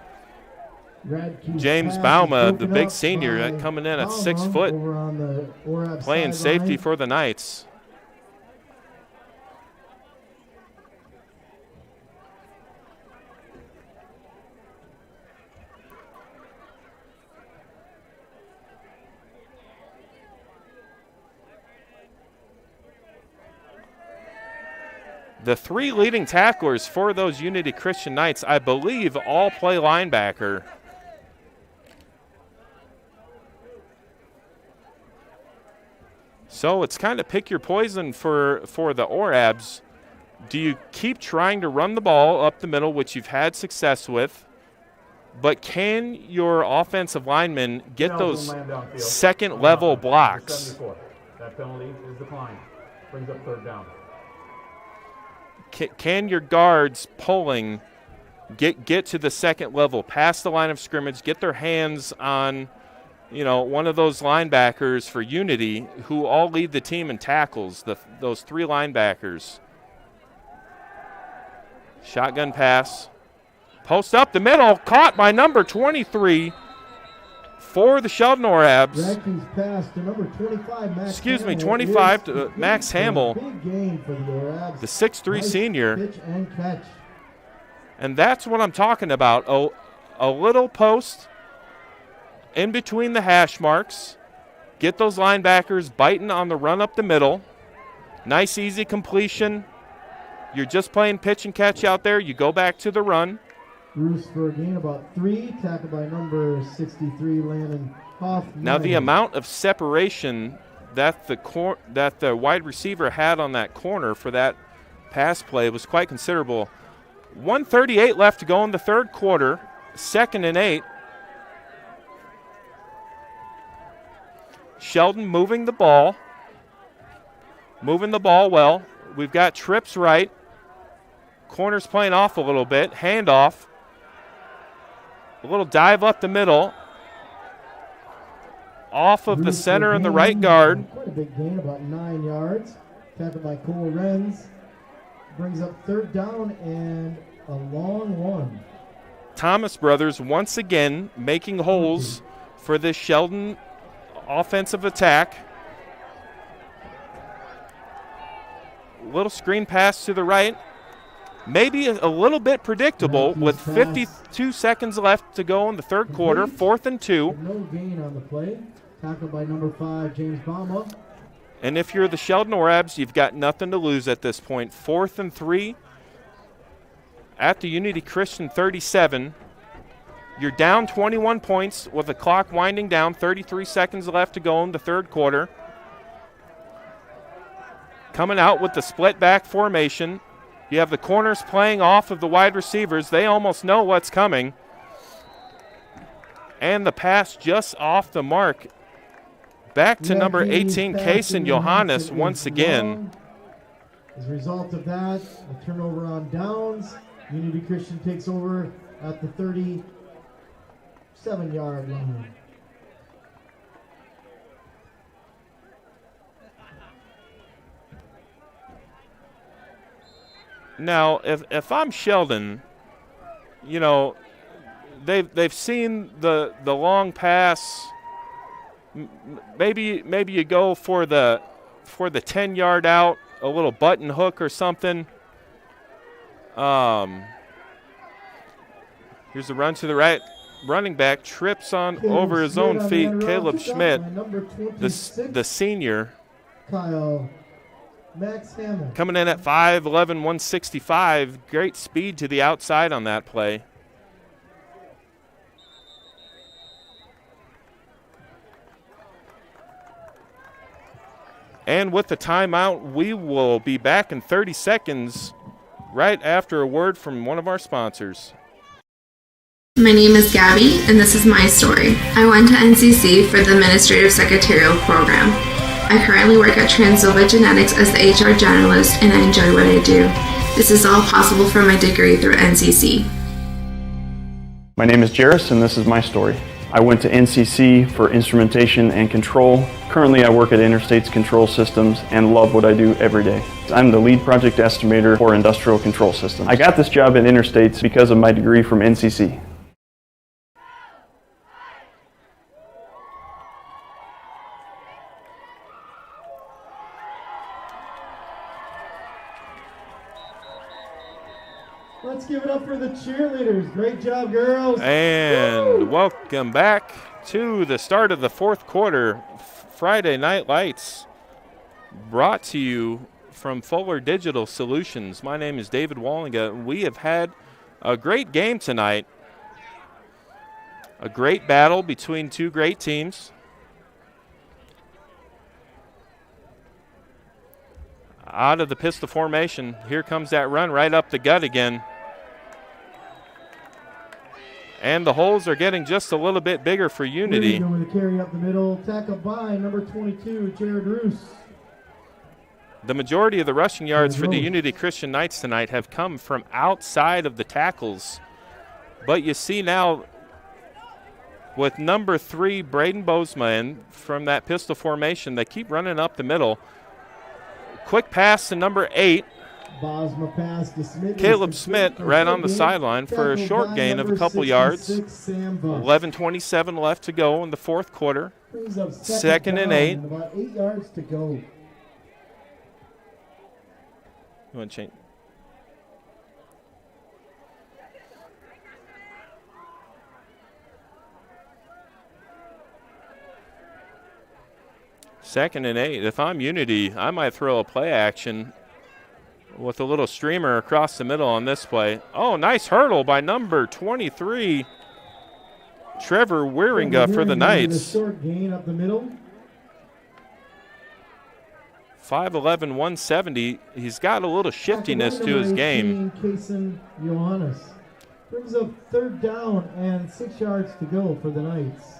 Speaker 1: James Bauma, the big senior, coming in at 6 foot, playing safety for the Knights. The 3 leading tacklers for those Unity Christian Knights, I believe, all play linebacker. So it's kind of pick your poison for the Orabs. Do you keep trying to run the ball up the middle, which you've had success with, but can your offensive linemen get those second-level blocks?
Speaker 4: 74. That penalty is declined. Brings up 3rd down.
Speaker 1: Can your guards pulling get to the second level, past the line of scrimmage, get their hands on, one of those linebackers for Unity who all lead the team in tackles, those 3 linebackers. Shotgun pass. Post up the middle, caught by number 23 for the Sheldon Orabs.
Speaker 2: Pass to number 25, Max
Speaker 1: Excuse me,
Speaker 2: Hamill
Speaker 1: 25 to Max Hamill,
Speaker 2: big gain for the Orabs.
Speaker 1: the 6'3 senior.
Speaker 2: Pitch and catch.
Speaker 1: And that's what I'm talking about. A little post in between the hash marks. Get those linebackers biting on the run up the middle. Nice, easy completion. You're just playing pitch and catch out there. You go back to the run.
Speaker 2: Bruce for a gain about 3, tackled by number 63, Landon Hoffman.
Speaker 1: Now the amount of separation that the wide receiver had on that corner for that pass play was quite considerable. 1:38 left to go in the 3rd quarter, 2nd and 8. Sheldon moving the ball well. We've got trips right. Corners playing off a little bit. Handoff. A little dive up the middle. Off of the center and the right guard.
Speaker 2: Quite a big gain, about 9 yards. Tackled by Cole Renz. Brings up 3rd down and a long one.
Speaker 1: Thomas brothers once again making holes for this Sheldon offensive attack. Little screen pass to the right. Maybe a little bit predictable with 52 seconds left to go in the 3rd quarter, 4th and 2.
Speaker 2: No gain on the play. Tackled by number 5, James Bauma.
Speaker 1: And if you're the Sheldon Orabs, you've got nothing to lose at this point. 4th and 3 at the Unity Christian 37. You're down 21 points with the clock winding down, 33 seconds left to go in the 3rd quarter. Coming out with the split back formation. You have the corners playing off of the wide receivers. They almost know what's coming. And the pass just off the mark. Back to number 18, Kaysen Johannes once again.
Speaker 2: As a result of that, a turnover on downs. Unity Christian takes over at the 37-yard line.
Speaker 1: Now, if I'm Sheldon, they've seen the long pass. Maybe you go for the 10-yard out, a little button hook or something. Here's the run to the right. Running back trips over his own feet. Caleb Schmidt, the senior.
Speaker 2: Kyle Max Hamill.
Speaker 1: Coming in at 5'11", 165. Great speed to the outside on that play. And with the timeout, we will be back in 30 seconds right after a word from one of our sponsors.
Speaker 6: My name is Gabby, and this is my story. I went to NCC for the Administrative Secretarial Program. I currently work at Transnova Genetics as the HR generalist, and I enjoy what I do. This is all possible from my degree through NCC.
Speaker 7: My name is Jairus, and this is my story. I went to NCC for instrumentation and control. Currently, I work at Interstates Control Systems and love what I do every day. I'm the lead project estimator for industrial control systems. I got this job at Interstates because of my degree from NCC.
Speaker 2: Let's give it up for the cheerleaders. Great job, girls.
Speaker 1: And
Speaker 2: Woo!
Speaker 1: welcome back to the start of the fourth quarter. Friday Night Lights brought to you from Fuller Digital Solutions. My name is David Wallinga. We have had a great game tonight. A great battle between two great teams. Out of the pistol formation, here comes that run right up the gut again. And the holes are getting just a little bit bigger for Unity.
Speaker 2: Going to carry up the middle, tackled by number 22, Jared Roos.
Speaker 1: The majority of the rushing yards for the Unity Christian Knights tonight have come from outside of the tackles. But you see now, with number 3, Braden Bozeman, from that pistol formation, they keep running up the middle. Quick pass to number 8.
Speaker 2: Bosma pass to Smith.
Speaker 1: Caleb Smith right on the sideline for a short gain of a couple yards. 11:27 left to go in the fourth quarter. Second and 8.
Speaker 2: About 8 yards to go.
Speaker 1: You want to change? Second and 8. If I'm Unity, I might throw a play action with a little streamer across the middle on this play. Oh, nice hurdle by number 23, Trevor Wieringa for the Knights.
Speaker 2: Short gain up the middle.
Speaker 1: 5'11", 170. He's got a little shiftiness to his game.
Speaker 2: Kason Johannes brings up third down and 6 yards to go for the Knights.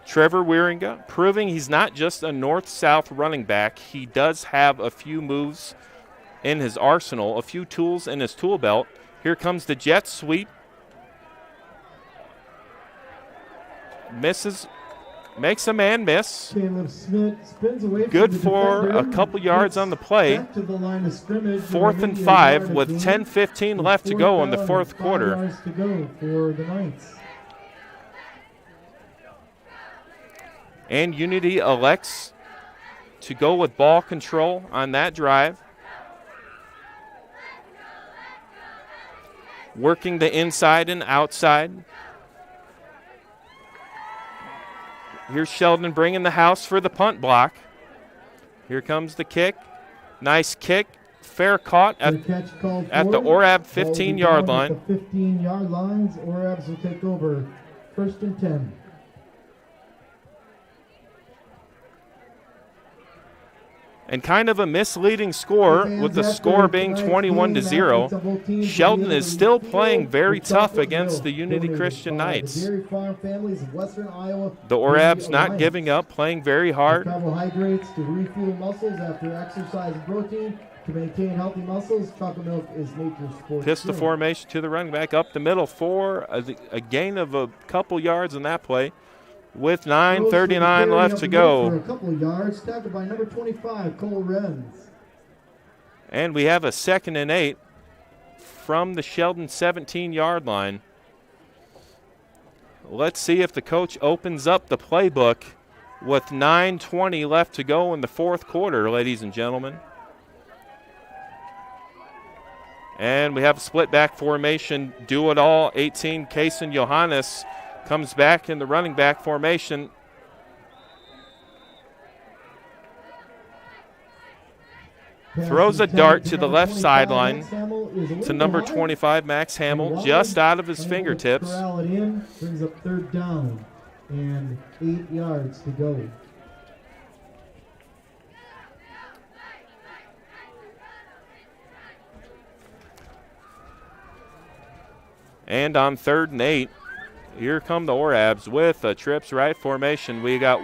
Speaker 1: Trevor Wieringa proving he's not just a north-south running back. He does have a few moves in his arsenal, a few tools in his tool belt. Here comes the jet sweep. Misses, makes a man miss.
Speaker 2: Caleb Smith spins away.
Speaker 1: Good for a couple yards on the play.
Speaker 2: Back to the line of scrimmage.
Speaker 1: 4th and 5 with 10:15 left to go in the fourth quarter.
Speaker 2: 5 yards to go for the Knights.
Speaker 1: And Unity elects to go with ball control on that drive. Working the inside and outside. Here's Sheldon bringing the house for the punt block. Here comes the kick. Nice kick. Fair caught at the Orab 15-yard line.
Speaker 2: At the 15-yard lines, Orabs will take over. 1st and 10.
Speaker 1: And kind of a misleading score, with the score being 21-0. Sheldon is still playing very tough against the Unity Christian Knights. The Orabs not giving up, playing very hard.
Speaker 2: Carbohydrates to refuel muscles after exercise and protein. To maintain healthy muscles, chocolate milk is nature's sports.
Speaker 1: Pistol formation to the running back up the middle for a gain of a couple yards in that play. With 9:39 left to go.
Speaker 2: For a couple of yards, tackled by number 25, Cole Renz.
Speaker 1: And we have a 2nd and 8 from the Sheldon 17-yard line. Let's see if the coach opens up the playbook with 9:20 left to go in the fourth quarter, ladies and gentlemen. And we have a split back formation, do it all. 18, Kason Johannes comes back in the running back formation. Throws a dart to the left sideline to number 25, Max Hamill, just out of his fingertips.
Speaker 2: Corral it in, brings up third down and 8 yards to go.
Speaker 1: And on 3rd and 8, here come the Orabs with a trips right formation. We got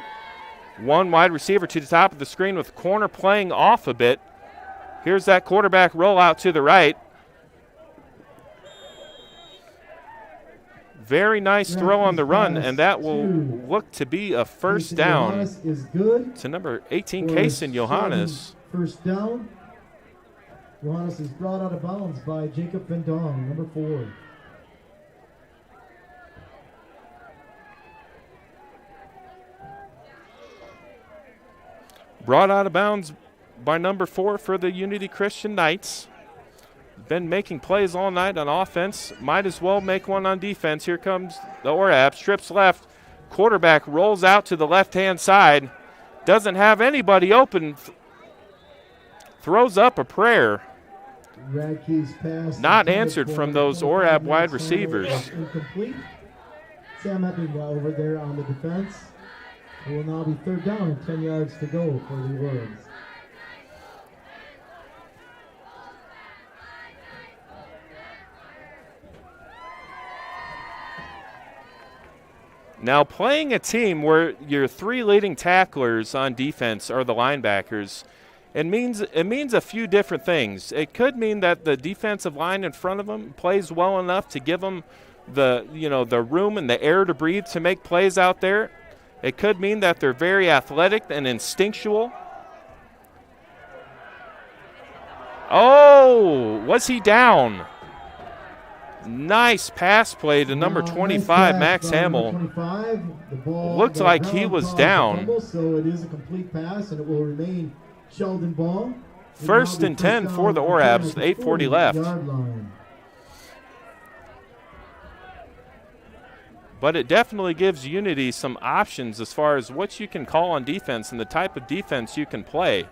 Speaker 1: one wide receiver to the top of the screen with corner playing off a bit. Here's that quarterback rollout to the right. Very nice throw on the run, and that will look to be a first down to number 18, Kason Johannes.
Speaker 2: First down. Johannes is brought out of bounds by Jacob Vendong, number 4.
Speaker 1: Brought out of bounds by number 4 for the Unity Christian Knights. been making plays all night on offense. Might as well make one on defense. Here comes the Orab. Strips left. Quarterback rolls out to the left-hand side. Doesn't have anybody open. Throws up a prayer.
Speaker 2: Radke's pass
Speaker 1: Not answered from those Orab wide receivers.
Speaker 2: Incomplete. Sam Epping over there on the defense. It will now be 3rd down and 10 yards to go for the Orbs.
Speaker 1: Now, playing a team where your 3 leading tacklers on defense are the linebackers, it means a few different things. It could mean that the defensive line in front of them plays well enough to give them the room and the air to breathe to make plays out there. It could mean that they're very athletic and instinctual. Oh, was he down? Nice pass play to number 25, Max Hamill. Looked like he was down.
Speaker 2: So it is a complete pass, and it will remain Sheldon ball.
Speaker 1: 1st and 10 for the Orabs, 8:40 left. But it definitely gives Unity some options as far as what you can call on defense and the type of defense you can play.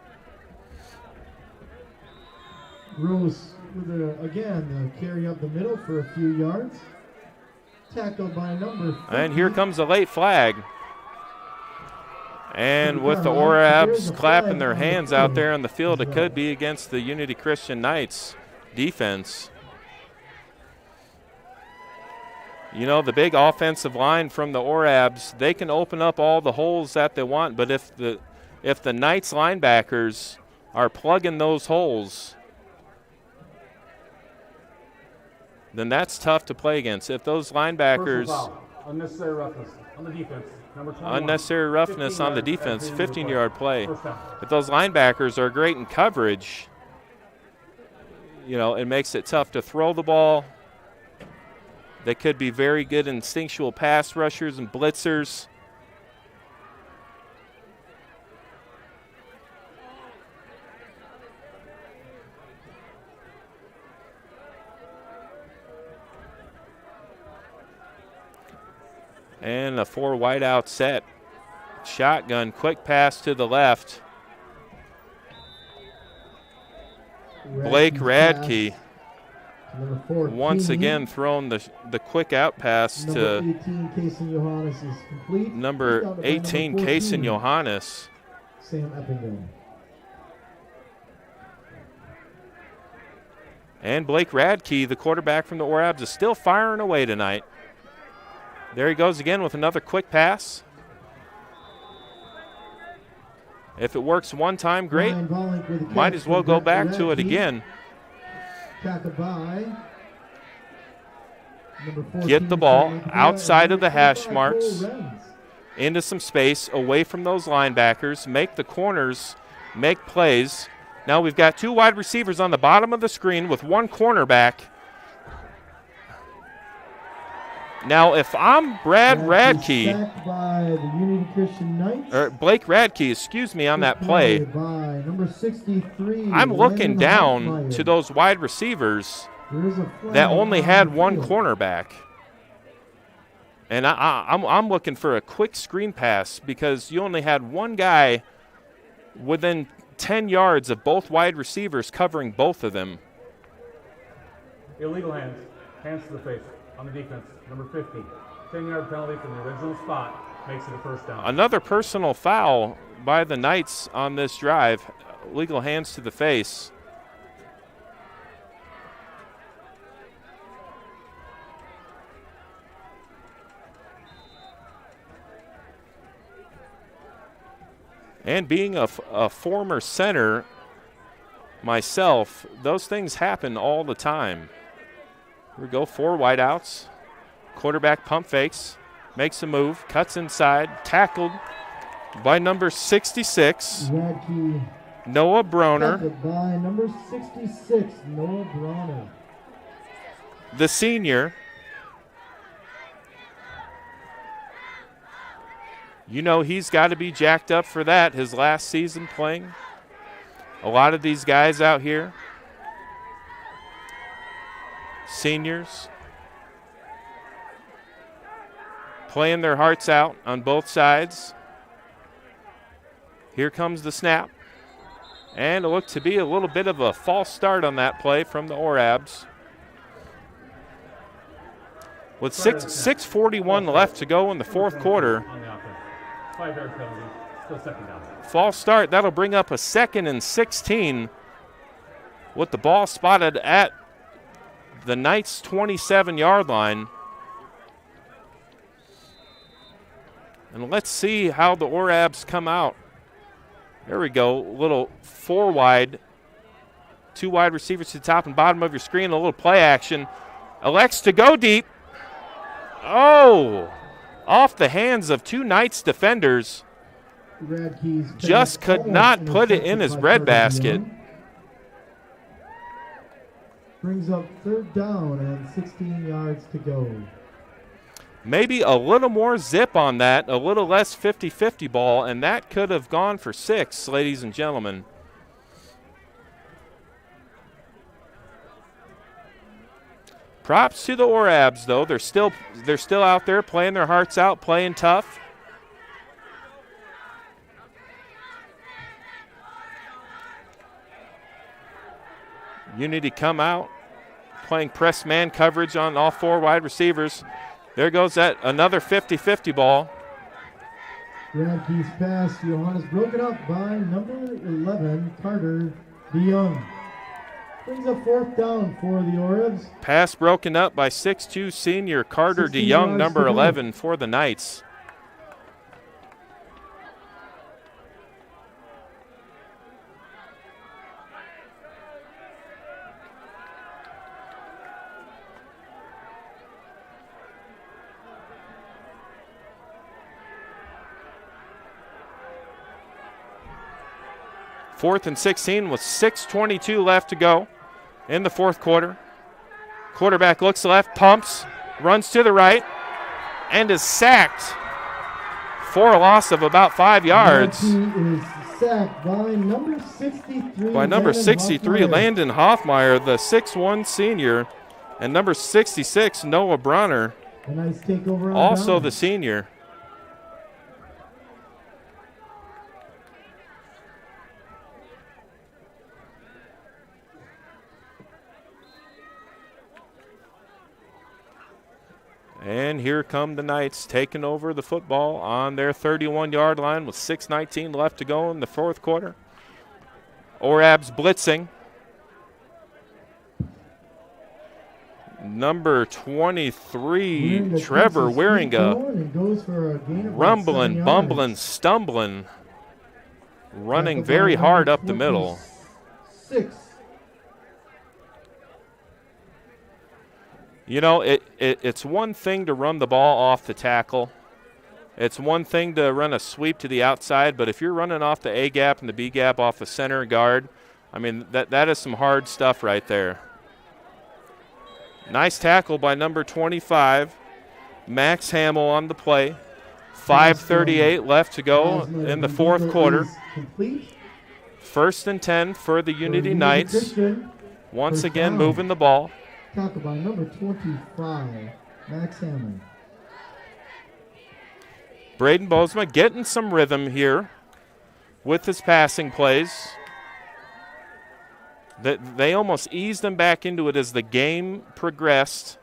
Speaker 2: Rose with again the carry up the middle for a few yards. Tackled by number 50.
Speaker 1: And here comes a late flag. And with the Orabs clapping their hands out there on the field, it could be against the Unity Christian Knights defense. You know, the big offensive line from the Orabs, they can open up all the holes that they want, but if the Knights linebackers are plugging those holes, then that's tough to play against. If those linebackers
Speaker 4: unnecessary roughness on the defense.
Speaker 1: Unnecessary roughness on the defense, 15-yard play. If those linebackers are great in coverage, you know, it makes it tough to throw the ball. They could be very good instinctual pass rushers and blitzers. And a 4 wideout set. Shotgun, quick pass to the left. Blake Radke once again thrown the quick out pass to number 18, Kaysen Johannes.
Speaker 2: Sam Eppingham.
Speaker 1: And Blake Radke, the quarterback from the Orabs, is still firing away tonight. There he goes again with another quick pass. If it works one time, great. Might as well go back to it again. Get the ball outside of the hash marks, into some space, away from those linebackers, make the corners make plays. Now we've got 2 wide receivers on the bottom of the screen with 1 cornerback. Now, if I'm Brad Radke, or Blake Radke, excuse me, on that play, I'm looking down to those wide receivers that only had 1 cornerback. And I'm looking for a quick screen pass because you only had 1 guy within 10 yards of both wide receivers covering both of them.
Speaker 4: Illegal hands. Hands to the face on the defense. Number 50. 10-yard penalty from the original spot makes it a first down.
Speaker 1: Another personal foul by the Knights on this drive. Legal hands to the face. And being a former center myself, those things happen all the time. Here we go, 4 wideouts. Quarterback pump fakes, makes a move, cuts inside, tackled by number 66, Noah Broner.
Speaker 2: By number 66, Noah Broner.
Speaker 1: The senior. You know he's got to be jacked up for that, his last season playing. A lot of these guys out here seniors, playing their hearts out on both sides. Here comes the snap. And it looked to be a little bit of a false start on that play from the Orabs. With 6:41 left to go in the fourth quarter.
Speaker 4: 5-yard penalty, still second down.
Speaker 1: False start, that'll bring up a 2nd and 16 with the ball spotted at the Knights' 27-yard line. And let's see how the Orabs come out. There we go, little 4 wide, 2 wide receivers to the top and bottom of your screen, a little play action. Elects to go deep. Oh, off the hands of 2 Knights defenders. Just could not put it in his breadbasket.
Speaker 2: Brings up 3rd down and 16 yards to go.
Speaker 1: Maybe a little more zip on that, a little less 50-50 ball, and that could have gone for 6, ladies and gentlemen. Props to the Orabs, though. They're still out there playing their hearts out, playing tough. Unity come out, playing press man coverage on all 4 wide receivers. There goes that another 50-50 ball.
Speaker 2: Radke's pass, Johannes broken up by number 11, Carter DeYoung. Brings up 4th down for the Orabs.
Speaker 1: Pass broken up by 6'2 senior Carter DeYoung, number 11 for the Knights. Fourth and 16 with 6:22 left to go in the fourth quarter. Quarterback looks left, pumps, runs to the right, and is sacked for a loss of about 5 yards.
Speaker 2: He is sacked by number 63.
Speaker 1: By number 63, Landon Hoffmeyer, the 6'1 senior, and number 66, Noah Bronner,
Speaker 2: A nice takeover on
Speaker 1: also
Speaker 2: down.
Speaker 1: the senior. And here come the Knights taking over the football on their 31-yard line with 6:19 left to go in the fourth quarter. Orabs blitzing. Number 23, Trevor Wieringa, rumbling, bumbling, stumbling, running very hard up the middle.
Speaker 2: 6.
Speaker 1: You know, it's one thing to run the ball off the tackle. It's one thing to run a sweep to the outside, but if you're running off the A gap and the B gap off the center guard, I mean, that is some hard stuff right there. Nice tackle by number 25, Max Hamill on the play. 5:38 left to go in the fourth quarter. First and 10 for the Unity Knights. Once again moving the ball.
Speaker 2: Tackle by number 25, Max Hammond.
Speaker 1: Braden Bozema getting some rhythm here with his passing plays. They almost eased them back into it as the game progressed.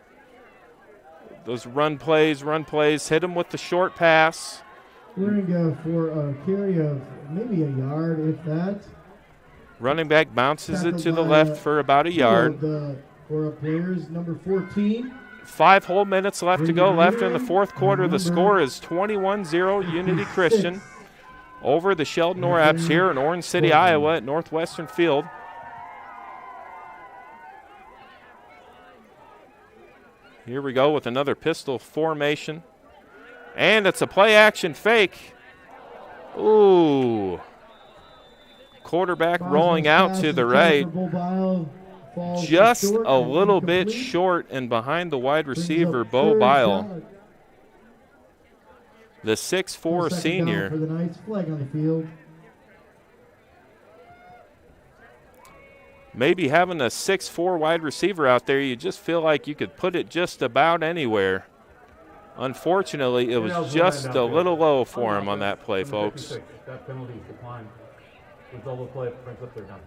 Speaker 1: Those run plays, hit him with the short pass.
Speaker 2: We're going to go for a carry of maybe a yard, if that.
Speaker 1: Running back bounces it
Speaker 2: Tackled
Speaker 1: to the
Speaker 2: by,
Speaker 1: left for about a yard.
Speaker 2: For players, number 14.
Speaker 1: 5 whole minutes left to go left in the fourth quarter. The score is 21-0 Unity Christian over the Sheldon Orabs here in Orange City, Iowa at Northwestern Field. Here we go with another pistol formation. And it's a play action fake. Ooh. Quarterback rolling out to the right. Just a little bit short and behind the wide receiver, Bo Bile. The 6'4 senior.
Speaker 2: For the Knights, flag on the field.
Speaker 1: maybe having a 6'4" wide receiver out there, you just feel like you could put it just about anywhere. Unfortunately, it was just a little low for him on that play, folks.
Speaker 4: That penalty is declined. Result of the play brings up their down.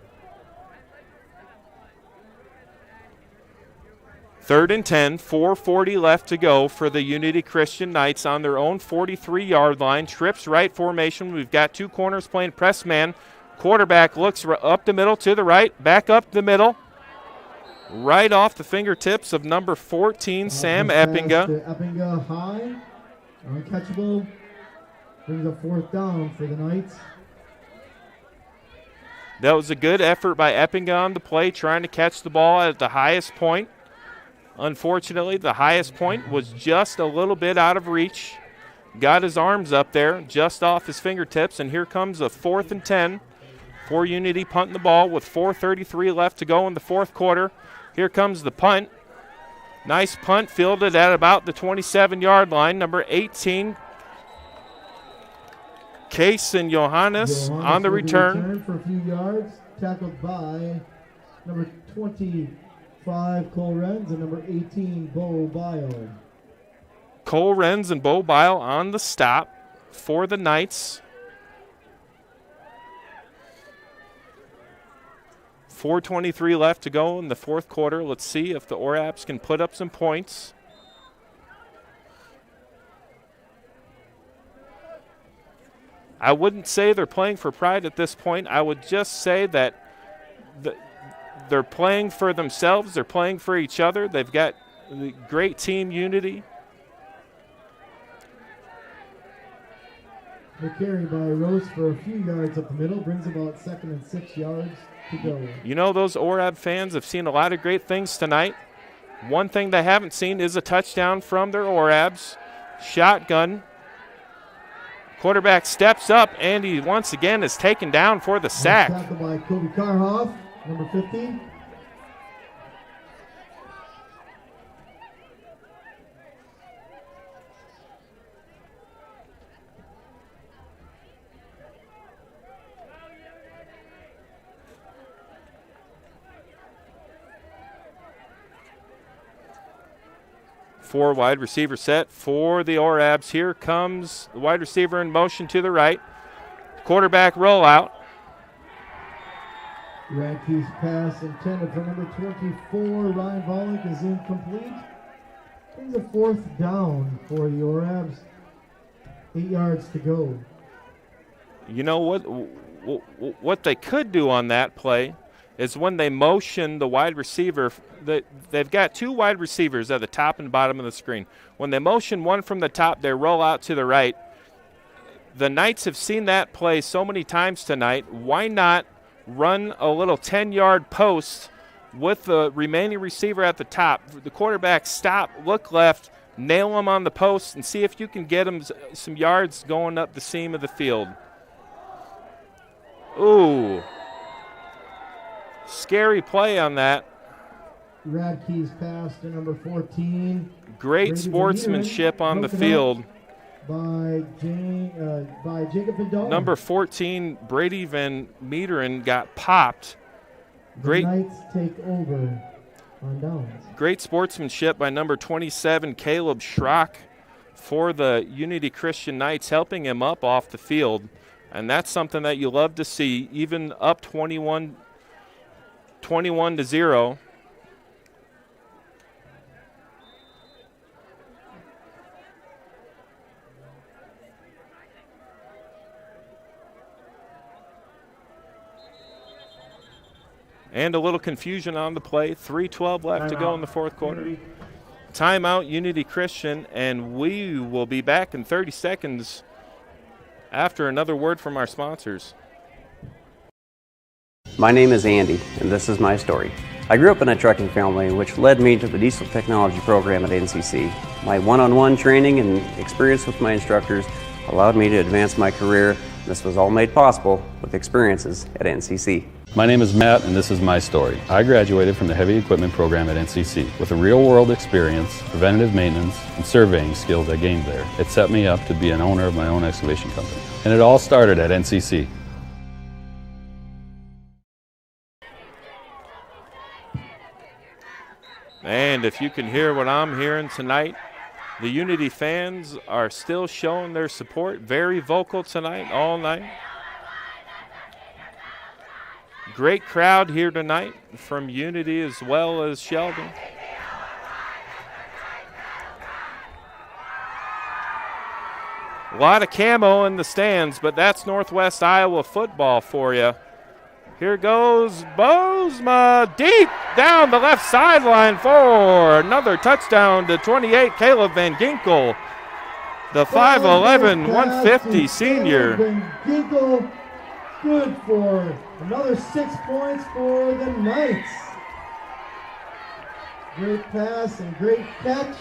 Speaker 1: 3rd and 10, 4:40 left to go for the Unity Christian Knights on their own 43-yard line. Trips right formation. We've got two corners playing press man. Quarterback looks up the middle to the right, back up the middle. Right off the fingertips of number 14, Sam Eppinga.
Speaker 2: Eppinga high, uncatchable, brings a 4th down for the Knights.
Speaker 1: That was a good effort by Eppinga on the play, trying to catch the ball at the highest point. Unfortunately, the highest point was just a little bit out of reach. Got his arms up there, just off his fingertips, and here comes a 4th and 10 for Unity punting the ball with 4:33 left to go in the 4th quarter. Here comes the punt. Nice punt, fielded at about the 27-yard line. Number 18, Case and Johannes on the return.
Speaker 2: For a few yards, tackled by number 25, Cole Renz, and number 18, Bo Bile.
Speaker 1: Cole Renz and Bo Bile on the stop for the Knights. 4:23 left to go in the 4th quarter. Let's see if the Orabs can put up some points. I wouldn't say they're playing for pride at this point. I would just say that they're playing for themselves. They're playing for each other. They've got great team unity.
Speaker 2: The carry by Rose for a few yards up the middle brings about 2nd and 6 yards to go.
Speaker 1: You know, those Orab fans have seen a lot of great things tonight. One thing they haven't seen is a touchdown from their Orabs. Shotgun. Quarterback steps up, and he once again is taken down for the sack.
Speaker 2: Tackled by Kobe Karhoff, number 50.
Speaker 1: Four wide receiver set for the Orabs. Here comes the wide receiver in motion to the right. Quarterback rollout.
Speaker 2: Yankees pass intended for number 24, Ryan Volek, is incomplete. Brings a 4th down for the Orabs. 8 yards to go.
Speaker 1: You know what they could do on that play is when they motion the wide receiver, they've got two wide receivers at the top and bottom of the screen. When they motion one from the top, they roll out to the right. The Knights have seen that play so many times tonight. Why not run a little 10-yard post with the remaining receiver at the top? The quarterback stop, look left, nail him on the post, and see if you can get him some yards going up the seam of the field. Ooh. Scary play on that.
Speaker 2: Radke's pass to number 14.
Speaker 1: Great sportsmanship on the field.
Speaker 2: By Jacob Vidal.
Speaker 1: Number 14, Brady Van Meeteren, got popped.
Speaker 2: The Knights take over on downs.
Speaker 1: Great sportsmanship by number 27, Caleb Schrock, for the Unity Christian Knights, helping him up off the field. And that's something that you love to see, even up 21-0. And a little confusion on the play. 3:12 left to go in the 4th quarter. Timeout, Unity Christian, and we will be back in 30 seconds after another word from our sponsors.
Speaker 8: My name is Andy, and this is my story. I grew up in a trucking family, which led me to the diesel technology program at NCC. My one-on-one training and experience with my instructors allowed me to advance my career. This was all made possible with experiences at NCC.
Speaker 9: My name is Matt, and this is my story. I graduated from the heavy equipment program at NCC. With a real-world experience, preventative maintenance, and surveying skills I gained there, it set me up to be an owner of my own excavation company. And it all started at NCC.
Speaker 1: And if you can hear what I'm hearing tonight, the Unity fans are still showing their support. Very vocal tonight, all night. Great crowd here tonight from Unity as well as Sheldon. A lot of camo in the stands, but that's Northwest Iowa football for you. Here goes Bozma deep down the left sideline for another touchdown to 28, Caleb Van Ginkel, the 5'11", 150 senior.
Speaker 2: Van Ginkel, good for another 6 points for the Knights. Great pass and great catch.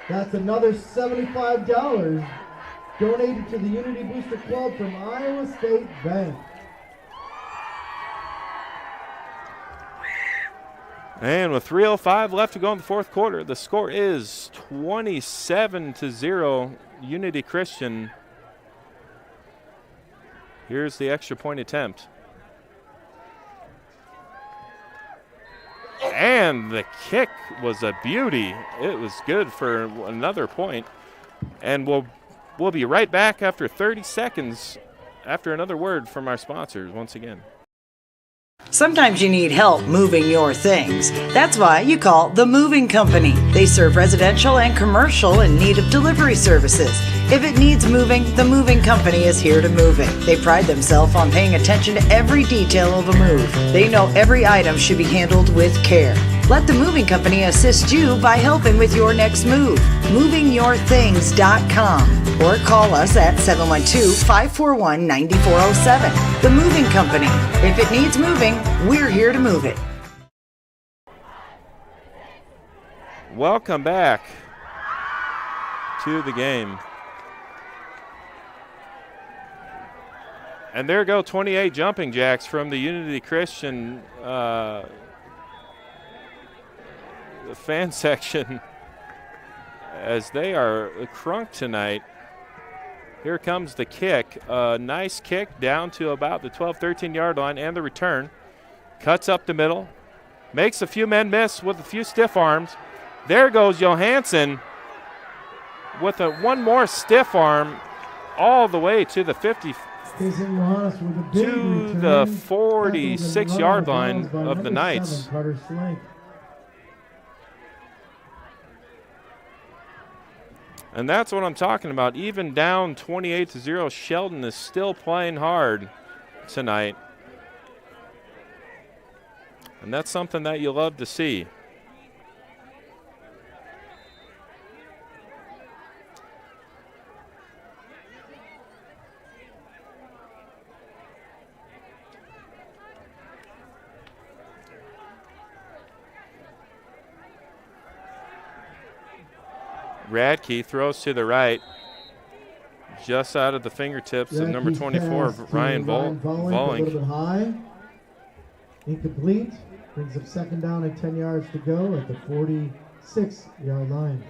Speaker 2: That's another $75 donated to the Unity Booster Club from Iowa State Bank.
Speaker 1: And with 3:05 left to go in the fourth quarter, the score is 27-0, Unity Christian. Here's the extra point attempt. And the kick was a beauty. It was good for another point. And we'll be right back after 30 seconds after another word from our sponsors once again.
Speaker 3: Sometimes you need help moving your things. That's why you call The Moving Company. They serve residential and commercial in need of delivery services. If it needs moving, The Moving Company is here to move it. They pride themselves on paying attention to every detail of a move. They know every item should be handled with care. Let The Moving Company assist you by helping with your next move. MovingYourThings.com or call us at 712-541-9407. The Moving Company. If it needs moving, we're here to move it.
Speaker 1: Welcome back to the game. And there go 28 jumping jacks from the Unity Christian fan section as they are crunk tonight. Here comes the kick. Nice kick down to about the 12-13 yard line, and the return. Cuts up the middle. Makes a few men miss with a few stiff arms. There goes Johansson with one more stiff arm all the way to the 50 to the 46 yard line of the Knights. And that's what I'm talking about. Even down 28-0, Sheldon is still playing hard tonight. And that's something that you love to see. Radke throws to the right, just out of the fingertips of number 24, Ryan Volink.
Speaker 2: A little bit high, incomplete, brings up second down and 10 yards to go at the 46-yard line.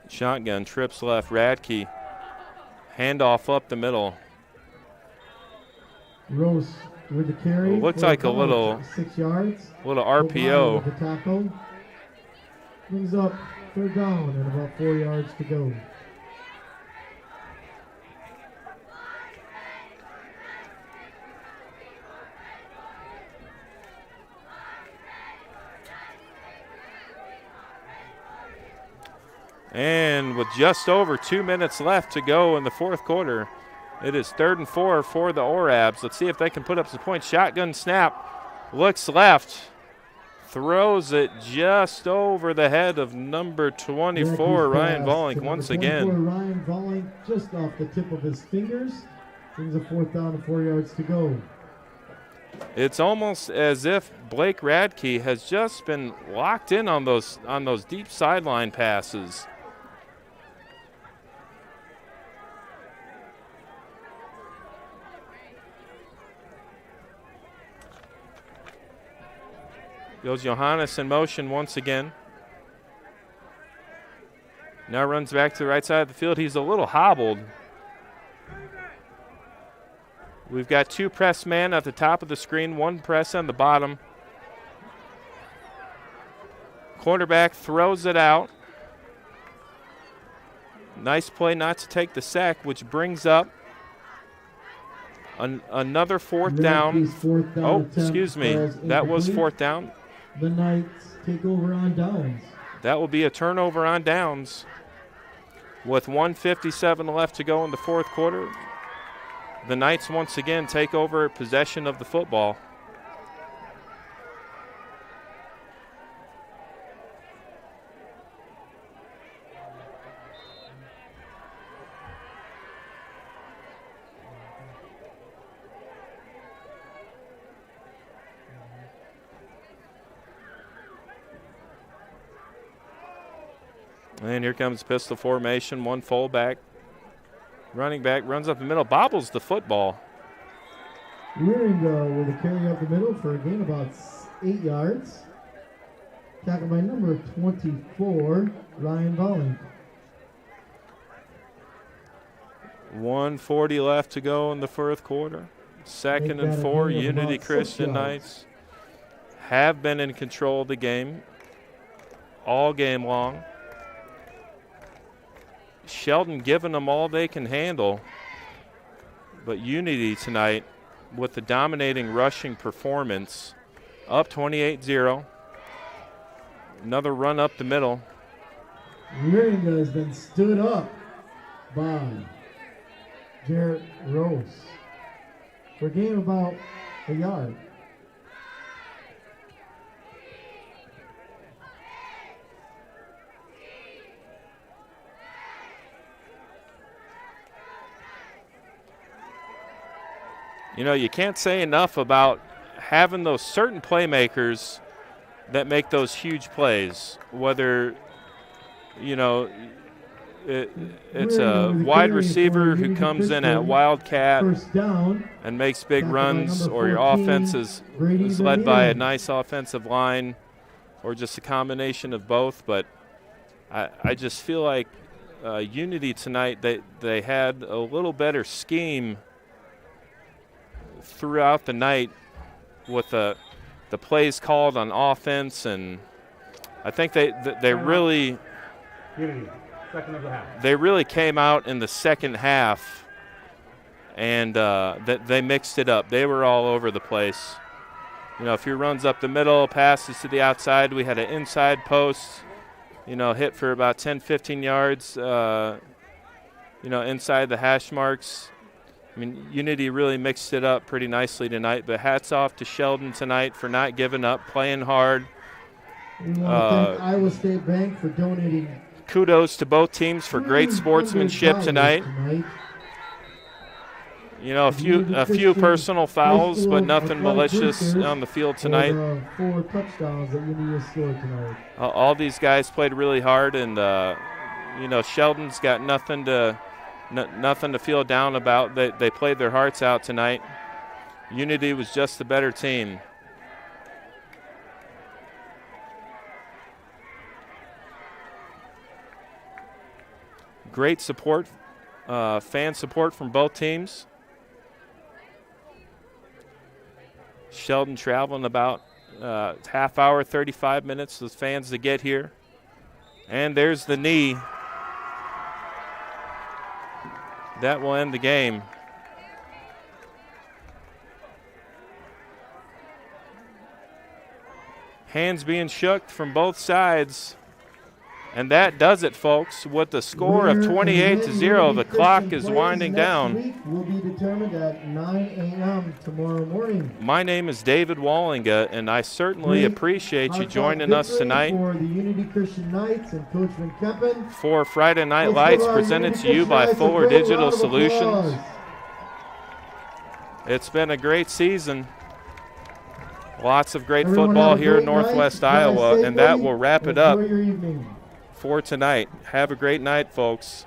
Speaker 1: Shotgun, trips left, Radke. Handoff up the middle.
Speaker 2: Rose with the carry.
Speaker 1: It looks like a little
Speaker 2: 6 yards.
Speaker 1: Little RPO.
Speaker 2: The tackle. Brings up third down and about 4 yards to go.
Speaker 1: And with just over 2 minutes left to go in the fourth quarter, it is 3rd and 4 for the Orabs. Let's see if they can put up some points. Shotgun snap, looks left, throws it just over the head of number 24, Ryan Volink, once again.
Speaker 2: Ryan Volink just off the tip of his fingers. Brings a 4th down and 4 yards to go.
Speaker 1: It's almost as if Blake Radke has just been locked in on those deep sideline passes. Goes Johannes in motion once again. Now runs back to the right side of the field. He's a little hobbled. We've got 2 press men at the top of the screen, 1 press on the bottom. Quarterback throws it out. Nice play not to take the sack, which brings up another fourth down. Oh, excuse me. That was fourth down.
Speaker 2: The Knights take over on downs.
Speaker 1: That will be a turnover on downs. With 1:57 left to go in the fourth quarter, the Knights once again take over possession of the football. And here comes pistol formation, 1 fullback. Running back runs up the middle, bobbles the football.
Speaker 2: Rearing with a carry up the middle for a gain about 8 yards. Tackled by number 24, Ryan Bolling.
Speaker 1: 1:40 left to go in the fourth quarter. 2nd and 4, Unity Christian Knights have been in control of the game all game long. Sheldon giving them all they can handle, but Unity tonight with the dominating rushing performance, up 28-0. Another run up the middle.
Speaker 2: Rearing has been stood up by Jarrett Rose for a gain of about a yard.
Speaker 1: You know, you can't say enough about having those certain playmakers that make those huge plays, whether, you know, it's a wide receiver who comes in at Wildcat and makes big runs, or your offense is led by a nice offensive line, or just a combination of both. But I just feel like Unity tonight, they had a little better scheme throughout the night with the plays called on offense, and I think they really came out in the second half, and they mixed it up. They were all over the place. You know, a few runs up the middle, passes to the outside. We had an inside post, you know, hit for about 10, 15 yards, you know, inside the hash marks. I mean, Unity really mixed it up pretty nicely tonight, but hats off to Sheldon tonight for not giving up, playing hard.
Speaker 2: We want to thank Iowa State Bank for donating.
Speaker 1: Kudos to both teams for great sportsmanship tonight. You know, a few personal fouls, but nothing malicious on the field tonight.
Speaker 2: 4 touchdowns that Unity scored tonight.
Speaker 1: All these guys played really hard, and you know, Sheldon's got nothing to feel down about. They played their hearts out tonight. Unity was just the better team. Great support, fan support from both teams. Sheldon traveling about half hour, 35 minutes with fans to get here. And there's the knee. That will end the game. Hands being shook from both sides. And that does it, folks. With the score of 28-0, the clock is winding down.
Speaker 2: Will be determined at 9 a.m. tomorrow morning.
Speaker 1: My name is David Wallinga, and I certainly appreciate you joining us tonight
Speaker 2: for the Unity Christian Knights and Coach Van Kempen.
Speaker 1: For Friday Night Lights, presented to you by Fuller Digital Solutions. It's been a great season. Lots of great football here in Northwest Iowa, and that will wrap it up for tonight. Have a great night, folks.